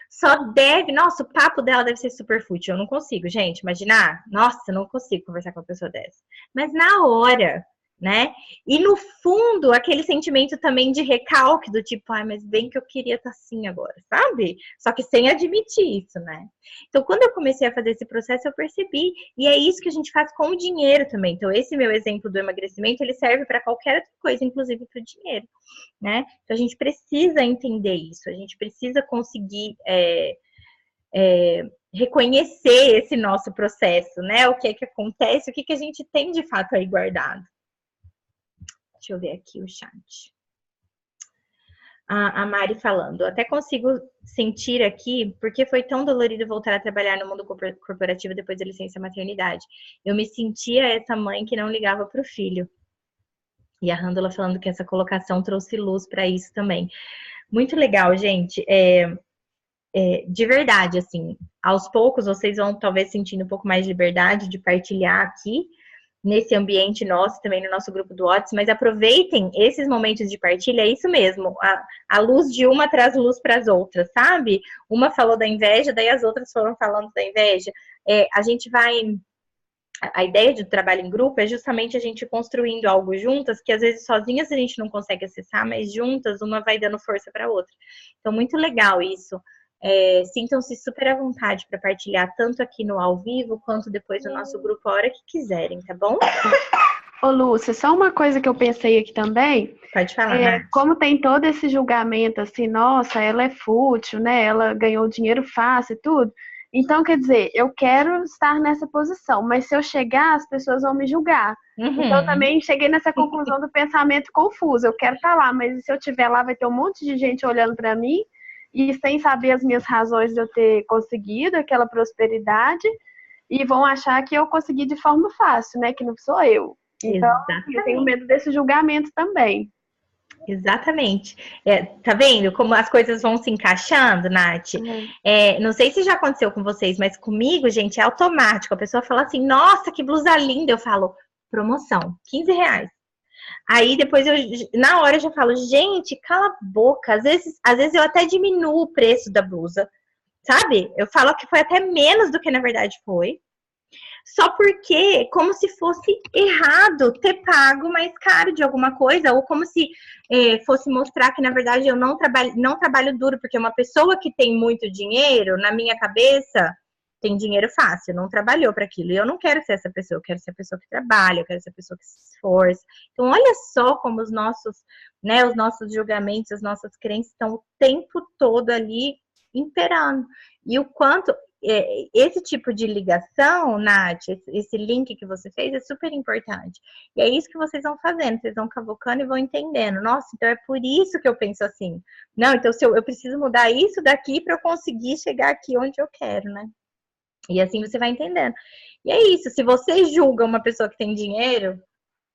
[SPEAKER 1] Só deve, nossa, o papo dela deve ser super fútil. Eu não consigo, gente, imaginar. Nossa, eu não consigo conversar com uma pessoa dessa. Mas na hora, né? E no fundo, aquele sentimento também de recalque, do tipo, ai, mas bem que eu queria estar assim agora, sabe? Só que sem admitir isso, né? Então, quando eu comecei a fazer esse processo, eu percebi, e é isso que a gente faz com o dinheiro também. Então, esse meu exemplo do emagrecimento, ele serve para qualquer outra coisa, inclusive para o dinheiro, né? Então, a gente precisa entender isso, a gente precisa conseguir reconhecer esse nosso processo, né? O que é que acontece, o que a gente tem de fato aí guardado. Deixa eu ver aqui o chat. A Mari falando, até consigo sentir aqui, porque foi tão dolorido voltar a trabalhar no mundo corporativo depois da licença maternidade. Eu me sentia essa mãe que não ligava para o filho. E a Rândola falando que essa colocação trouxe luz para isso também. Muito legal, gente. De verdade, assim, aos poucos vocês vão talvez sentindo um pouco mais de liberdade de partilhar aqui, nesse ambiente nosso, também no nosso grupo do WhatsApp, mas aproveitem esses momentos de partilha, é isso mesmo, a luz de uma traz luz para as outras, sabe? Uma falou da inveja, daí as outras foram falando da inveja. A gente vai... A ideia do trabalho em grupo é justamente a gente construindo algo juntas, que às vezes sozinhas a gente não consegue acessar, mas juntas uma vai dando força para a outra. Então, muito legal isso. Sintam-se super à vontade para partilhar tanto aqui no ao vivo quanto depois no nosso grupo a hora que quiserem, tá bom?
[SPEAKER 3] Ô, Lúcia, só uma coisa que eu pensei aqui também.
[SPEAKER 1] Pode falar,
[SPEAKER 3] como tem todo esse julgamento assim, nossa, ela é fútil, né? Ela ganhou dinheiro fácil e tudo. Então, quer dizer, eu quero estar nessa posição, mas se eu chegar, as pessoas vão me julgar.
[SPEAKER 1] Uhum.
[SPEAKER 3] Então, também cheguei nessa conclusão do pensamento confuso. Eu quero estar lá, mas se eu estiver lá, vai ter um monte de gente olhando para mim e sem saber as minhas razões de eu ter conseguido aquela prosperidade, e vão achar que eu consegui de forma fácil, né? Que não sou eu. Então,
[SPEAKER 1] Exatamente.
[SPEAKER 3] eu tenho medo desse julgamento também.
[SPEAKER 1] Exatamente. Tá vendo como as coisas vão se encaixando, Nath? Não sei se já aconteceu com vocês, mas comigo, gente, é automático. A pessoa fala assim, nossa, que blusa linda. Eu falo, promoção, R$15. Aí depois na hora eu já falo, gente, cala a boca. Às vezes eu até diminuo o preço da blusa, sabe? Eu falo que foi até menos do que na verdade foi. só porque, como se fosse errado ter pago mais caro de alguma coisa, ou como se fosse mostrar que, na verdade, eu não trabalho duro, porque uma pessoa que tem muito dinheiro, na minha cabeça, tem dinheiro fácil, não trabalhou para aquilo. E eu não quero ser essa pessoa, eu quero ser a pessoa que trabalha, eu quero ser a pessoa que se esforça. Então, olha só como os nossos julgamentos, as nossas crenças estão o tempo todo ali imperando. E o quanto esse tipo de ligação, Nath, esse link que você fez é super importante. E é isso que vocês vão fazendo, vocês vão cavocando e vão entendendo. Nossa, então é por isso que eu penso assim. Não, então eu preciso mudar isso daqui para eu conseguir chegar aqui onde eu quero, né? E assim você vai entendendo. E é isso, se você julga uma pessoa que tem dinheiro,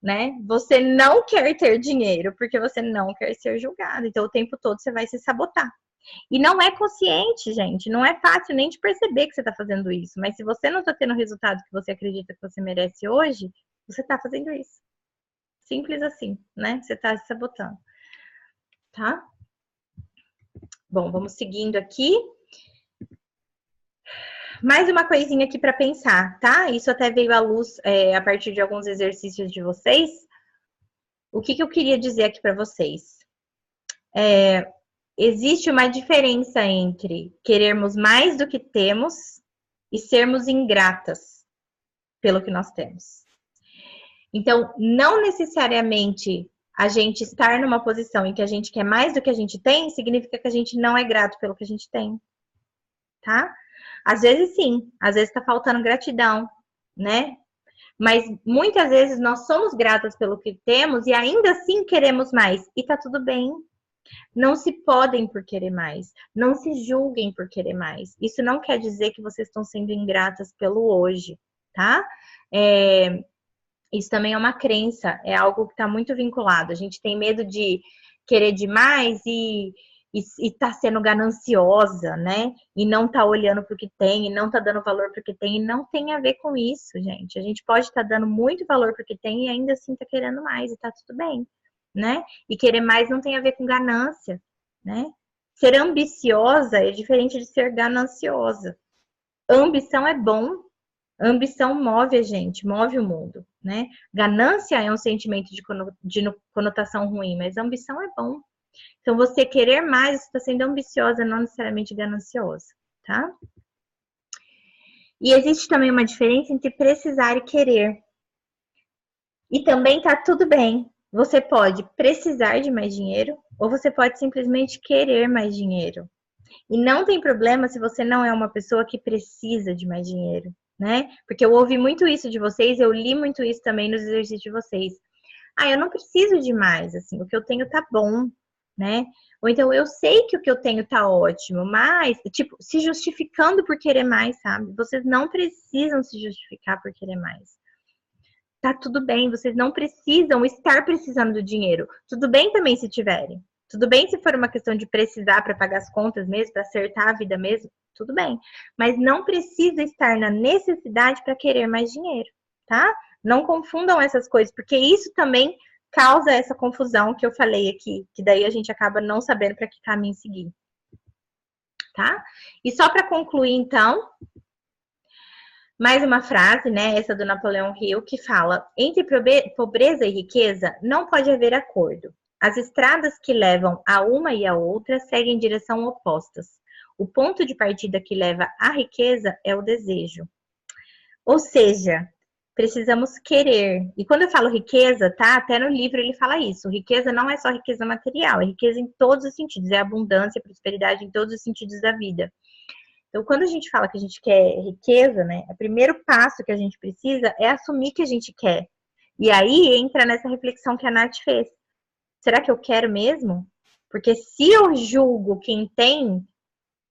[SPEAKER 1] né? Você não quer ter dinheiro, porque você não quer ser julgado. Então, o tempo todo você vai se sabotar. E não é consciente, gente. Não é fácil nem de perceber que você está fazendo isso. Mas se você não está tendo o resultado que você acredita que você merece hoje, você está fazendo isso. Simples assim, né? Você está se sabotando. Tá? Bom, vamos seguindo aqui. Mais uma coisinha aqui para pensar, tá? Isso até veio à luz a partir de alguns exercícios de vocês. O que eu queria dizer aqui para vocês? Existe uma diferença entre querermos mais do que temos e sermos ingratas pelo que nós temos. Então, não necessariamente a gente estar numa posição em que a gente quer mais do que a gente tem, significa que a gente não é grato pelo que a gente tem, tá? Às vezes sim, às vezes tá faltando gratidão, né? Mas muitas vezes nós somos gratas pelo que temos e ainda assim queremos mais. E tá tudo bem. Não se podem por querer mais. Não se julguem por querer mais. Isso não quer dizer que vocês estão sendo ingratas pelo hoje, tá? Isso também é uma crença, é algo que está muito vinculado. A gente tem medo de querer demais e tá sendo gananciosa, né? E não tá olhando para o que tem, e não tá dando valor para o que tem, e não tem a ver com isso, gente. A gente pode estar dando muito valor para o que tem e ainda assim tá querendo mais, e tá tudo bem, né? E querer mais não tem a ver com ganância, né? Ser ambiciosa é diferente de ser gananciosa. Ambição é bom, ambição move a gente, move o mundo, né? Ganância é um sentimento de conotação ruim, mas ambição é bom. Então, você querer mais, você está sendo ambiciosa, não necessariamente gananciosa, tá? E existe também uma diferença entre precisar e querer. E também tá tudo bem. Você pode precisar de mais dinheiro ou você pode simplesmente querer mais dinheiro. E não tem problema se você não é uma pessoa que precisa de mais dinheiro, né? Porque eu ouvi muito isso de vocês, eu li muito isso também nos exercícios de vocês. Eu não preciso de mais, assim, o que eu tenho tá bom, né? Ou então eu sei que o que eu tenho tá ótimo, mas, tipo, se justificando por querer mais, sabe? Vocês não precisam se justificar por querer mais. Tá tudo bem, vocês não precisam estar precisando do dinheiro. Tudo bem também se tiverem. Tudo bem se for uma questão de precisar para pagar as contas mesmo, para acertar a vida mesmo, tudo bem. Mas não precisa estar na necessidade para querer mais dinheiro, tá? Não confundam essas coisas, porque isso também causa essa confusão que eu falei aqui, que daí a gente acaba não sabendo para que caminho seguir, tá? E só para concluir, então, mais uma frase, né, essa do Napoleão Hill, que fala: entre pobreza e riqueza não pode haver acordo. As estradas que levam a uma e a outra seguem em direção opostas. O ponto de partida que leva à riqueza é o desejo. Ou seja, precisamos querer. E quando eu falo riqueza, tá? Até no livro ele fala isso. Riqueza não é só riqueza material, é riqueza em todos os sentidos. É abundância, prosperidade em todos os sentidos da vida. Então, quando a gente fala que a gente quer riqueza, né? O primeiro passo que a gente precisa é assumir que a gente quer. E aí entra nessa reflexão que a Nath fez. Será que eu quero mesmo? Porque se eu julgo quem tem,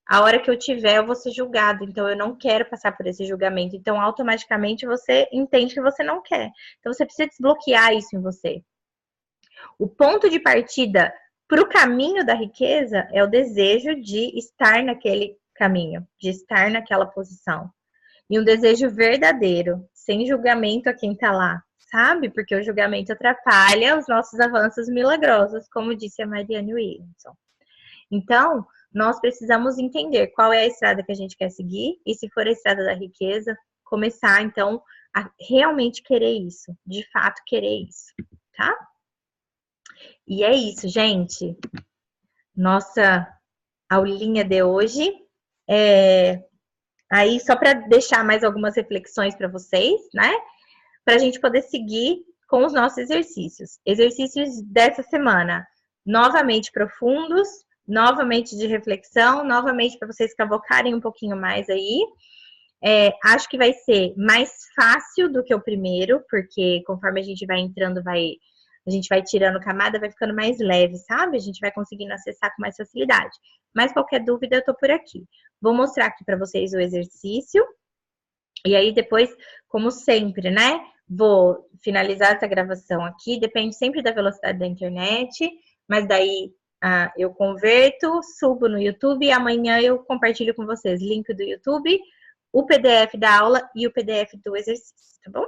[SPEAKER 1] a hora que eu tiver, eu vou ser julgado. Então, eu não quero passar por esse julgamento. Então, automaticamente, você entende que você não quer. Então, você precisa desbloquear isso em você. O ponto de partida para o caminho da riqueza é o desejo de estar naquele caminho, de estar naquela posição. E um desejo verdadeiro, sem julgamento a quem está lá, sabe? Porque o julgamento atrapalha os nossos avanços milagrosos, como disse a Marianne Williamson. Então, nós precisamos entender qual é a estrada que a gente quer seguir, e se for a estrada da riqueza, começar, então, a realmente querer isso, de fato querer isso, tá? E é isso, gente. Nossa aulinha de hoje. Aí, só para deixar mais algumas reflexões para vocês, né? Para a gente poder seguir com os nossos exercícios. Exercícios dessa semana, novamente profundos, novamente de reflexão, novamente para vocês cavocarem um pouquinho mais aí. Acho que vai ser mais fácil do que o primeiro, porque conforme a gente vai entrando, a gente vai tirando camada, vai ficando mais leve, sabe? A gente vai conseguindo acessar com mais facilidade. Mas qualquer dúvida, eu tô por aqui. Vou mostrar aqui para vocês o exercício. E aí, depois, como sempre, né? Vou finalizar essa gravação aqui. Depende sempre da velocidade da internet. Mas daí, eu converto, subo no YouTube e amanhã eu compartilho com vocês link do YouTube, o PDF da aula e o PDF do exercício, tá bom?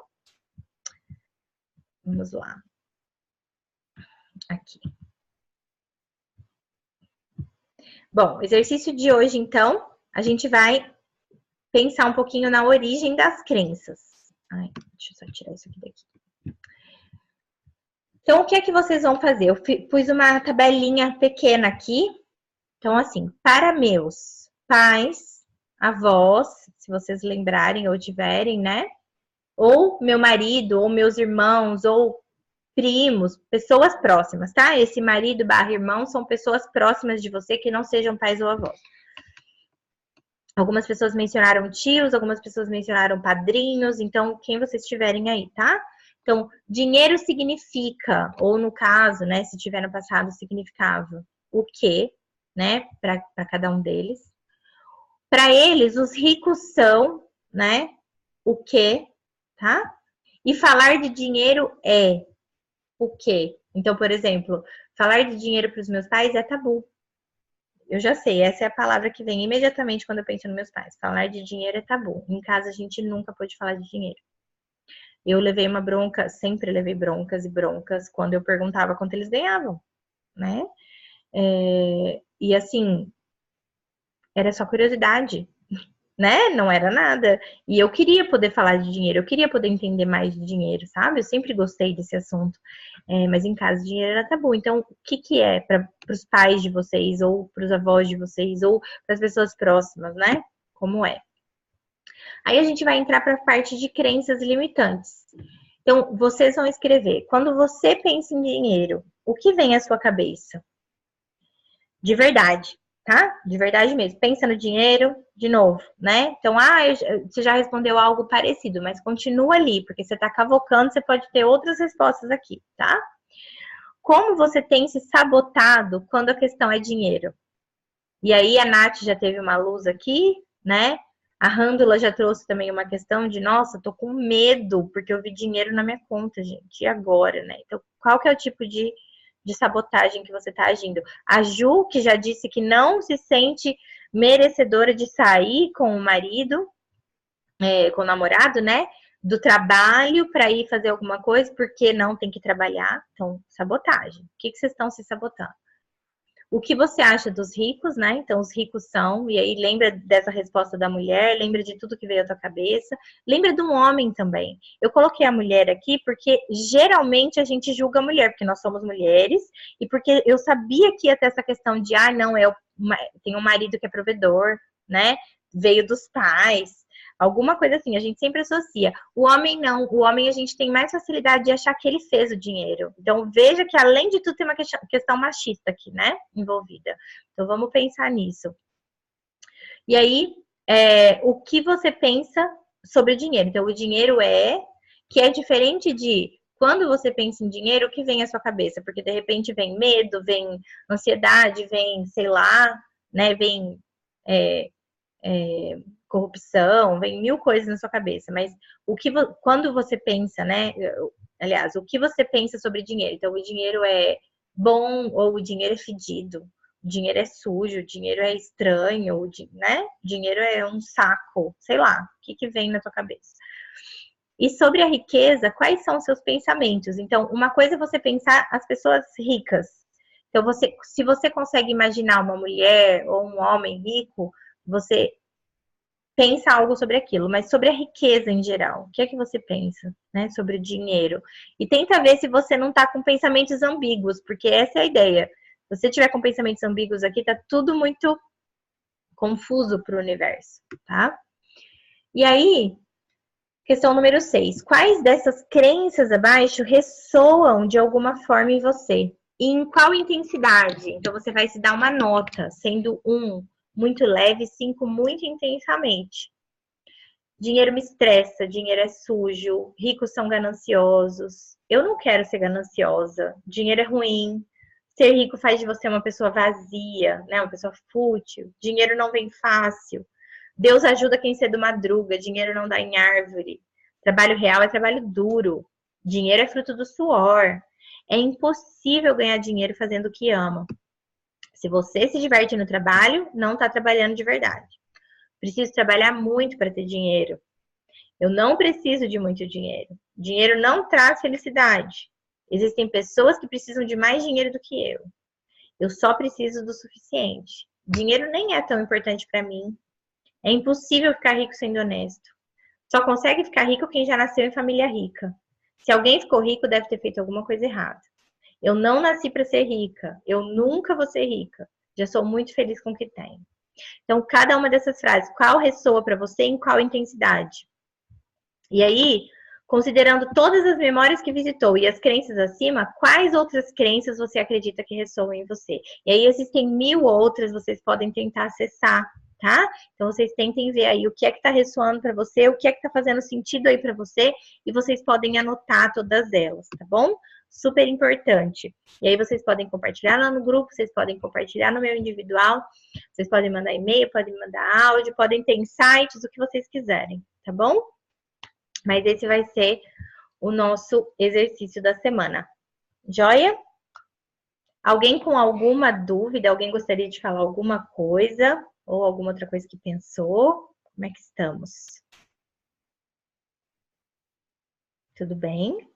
[SPEAKER 1] Vamos lá. Aqui. Bom, exercício de hoje, então, a gente vai pensar um pouquinho na origem das crenças. Ai, deixa eu só tirar isso aqui daqui. Então, o que é que vocês vão fazer? Eu pus uma tabelinha pequena aqui. Então, assim, para meus pais, avós, se vocês lembrarem ou tiverem, né? Ou meu marido, ou meus irmãos, ou primos, pessoas próximas, tá? Esse marido / irmão são pessoas próximas de você que não sejam pais ou avós. Algumas pessoas mencionaram tios, algumas pessoas mencionaram padrinhos, então quem vocês tiverem aí, tá? Então, dinheiro significa, ou no caso, né, se tiver no passado, significava o quê, né, para cada um deles. Para eles, os ricos são, né, o quê, tá? E falar de dinheiro é o quê? Então, por exemplo, falar de dinheiro para os meus pais é tabu. Eu já sei, essa é a palavra que vem imediatamente quando eu penso nos meus pais. Falar de dinheiro é tabu. Em casa a gente nunca pôde falar de dinheiro. Eu levei uma bronca, sempre levei broncas e broncas quando eu perguntava quanto eles ganhavam, né? E assim, era só curiosidade, né? Não era nada. E eu queria poder falar de dinheiro, eu queria poder entender mais de dinheiro, sabe? Eu sempre gostei desse assunto. Mas em casa, dinheiro era tabu. Então, o que é para os pais de vocês, ou para os avós de vocês, ou para as pessoas próximas, né? Como é? Aí a gente vai entrar para a parte de crenças limitantes. Então, vocês vão escrever. Quando você pensa em dinheiro, o que vem à sua cabeça? De verdade, tá? De verdade mesmo. Pensa no dinheiro, de novo, né? Então, você já respondeu algo parecido, mas continua ali, porque você tá cavocando, você pode ter outras respostas aqui, tá? Como você tem se sabotado quando a questão é dinheiro? E aí, a Nath já teve uma luz aqui, né? A Rândula já trouxe também uma questão de, nossa, tô com medo, porque eu vi dinheiro na minha conta, gente. E agora, né? Então, qual que é o tipo de sabotagem que você está agindo? A Ju, que já disse que não se sente merecedora de sair com o marido, com o namorado, né? Do trabalho para ir fazer alguma coisa, porque não tem que trabalhar. Então, sabotagem. O que vocês estão se sabotando? O que você acha dos ricos, né? Então, os ricos são, e aí lembra dessa resposta da mulher, lembra de tudo que veio à tua cabeça, lembra do homem também. Eu coloquei a mulher aqui porque geralmente a gente julga a mulher, porque nós somos mulheres, e porque eu sabia que ia ter essa questão de, não, tem um marido que é provedor, né? Veio dos pais. Alguma coisa assim, a gente sempre associa. O homem não, o homem a gente tem mais facilidade de achar que ele fez o dinheiro. Então veja que além de tudo tem uma questão machista aqui, né, envolvida. Então vamos pensar nisso. E aí, o que você pensa sobre o dinheiro? Então o dinheiro que é diferente de quando você pensa em dinheiro, o que vem à sua cabeça? Porque de repente vem medo, vem ansiedade, vem, sei lá, né, vem corrupção, vem mil coisas na sua cabeça, mas quando você pensa, né? Aliás, o que você pensa sobre dinheiro? Então, o dinheiro é bom ou o dinheiro é fedido? O dinheiro é sujo, o dinheiro é estranho, né? O dinheiro é um saco, sei lá, o que vem na tua cabeça? E sobre a riqueza, quais são os seus pensamentos? Então, uma coisa é você pensar as pessoas ricas. Então, se você consegue imaginar uma mulher ou um homem rico, você pensa algo sobre aquilo, mas sobre a riqueza em geral. O que é que você pensa, né, sobre o dinheiro? E tenta ver se você não tá com pensamentos ambíguos, porque essa é a ideia. Se você tiver com pensamentos ambíguos aqui, tá tudo muito confuso para o universo, tá? E aí, questão número 6. Quais dessas crenças abaixo ressoam de alguma forma em você? E em qual intensidade? Então, você vai se dar uma nota, sendo 1 muito leve, 5 muito intensamente. Dinheiro me estressa, dinheiro é sujo, ricos são gananciosos. Eu não quero ser gananciosa. Dinheiro é ruim. Ser rico faz de você uma pessoa vazia, né? Uma pessoa fútil. Dinheiro não vem fácil. Deus ajuda quem cedo madruga. Dinheiro não dá em árvore. Trabalho real é trabalho duro. Dinheiro é fruto do suor. É impossível ganhar dinheiro fazendo o que ama. Se você se diverte no trabalho, não está trabalhando de verdade. Preciso trabalhar muito para ter dinheiro. Eu não preciso de muito dinheiro. Dinheiro não traz felicidade. Existem pessoas que precisam de mais dinheiro do que eu. Eu só preciso do suficiente. Dinheiro nem é tão importante para mim. É impossível ficar rico sendo honesto. Só consegue ficar rico quem já nasceu em família rica. Se alguém ficou rico, deve ter feito alguma coisa errada. Eu não nasci para ser rica. Eu nunca vou ser rica. Já sou muito feliz com o que tenho. Então, cada uma dessas frases, qual ressoa para você em qual intensidade? E aí, considerando todas as memórias que visitou e as crenças acima, quais outras crenças você acredita que ressoam em você? E aí, existem 1000 outras, vocês podem tentar acessar, tá? Então, vocês tentem ver aí o que é que tá ressoando para você, o que é que tá fazendo sentido aí para você, e vocês podem anotar todas elas, tá bom? Super importante. E aí, vocês podem compartilhar lá no grupo, vocês podem compartilhar no meu individual, vocês podem mandar e-mail, podem mandar áudio, podem ter insights, o que vocês quiserem, tá bom? Mas esse vai ser o nosso exercício da semana. Joia? Alguém com alguma dúvida? Alguém gostaria de falar alguma coisa? Ou alguma outra coisa que pensou? Como é que estamos? Tudo bem?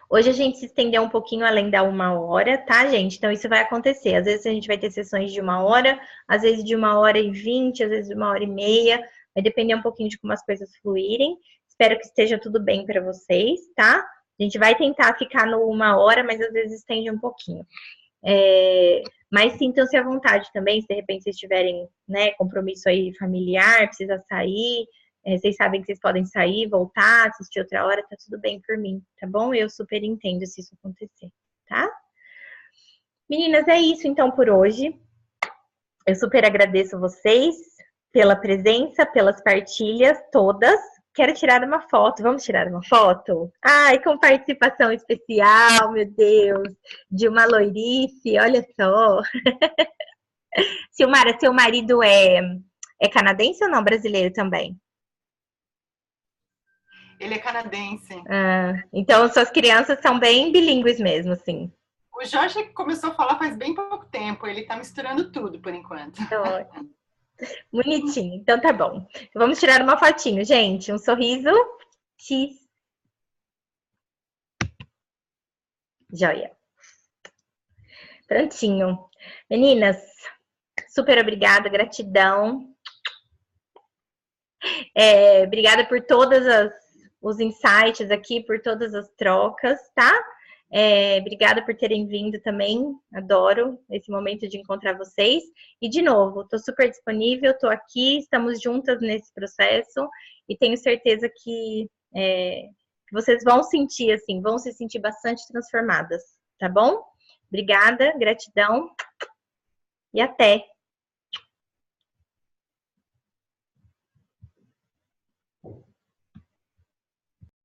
[SPEAKER 1] Hoje a gente se estendeu um pouquinho além da 1 hora, tá, gente? Então isso vai acontecer. Às vezes a gente vai ter sessões de 1 hora, às vezes de 1h20, às vezes de 1h30. Vai depender um pouquinho de como as coisas fluírem. Espero que esteja tudo bem para vocês, tá? A gente vai tentar ficar no 1 hora, mas às vezes estende um pouquinho. Mas sintam-se à vontade também, se de repente vocês tiverem, né, compromisso aí familiar, precisa sair, vocês sabem que vocês podem sair, voltar, assistir outra hora, tá tudo bem por mim, tá bom? Eu super entendo se isso acontecer, tá? Meninas, é isso então por hoje. Eu super agradeço vocês pela presença, pelas partilhas todas. Quero tirar uma foto. Vamos tirar uma foto? Ai, com participação especial, meu Deus, de uma loirice, olha só. Silmara, seu marido é canadense ou não? Brasileiro também?
[SPEAKER 2] Ele é canadense.
[SPEAKER 1] Então, suas crianças são bem bilíngues mesmo, assim.
[SPEAKER 2] O Jorge começou a falar faz bem pouco tempo. Ele tá misturando tudo, por enquanto.
[SPEAKER 1] Bonitinho. Então, tá bom. Vamos tirar uma fotinho, gente. Um sorriso. X. Joia. Prontinho. Meninas, super obrigada, gratidão. Obrigada por todos os insights aqui, por todas as trocas, tá? Obrigada por terem vindo também. Adoro esse momento de encontrar vocês. E, de novo, estou super disponível, estou aqui, estamos juntas nesse processo e tenho certeza que vocês vão sentir, assim, vão se sentir bastante transformadas, tá bom? Obrigada, gratidão e até!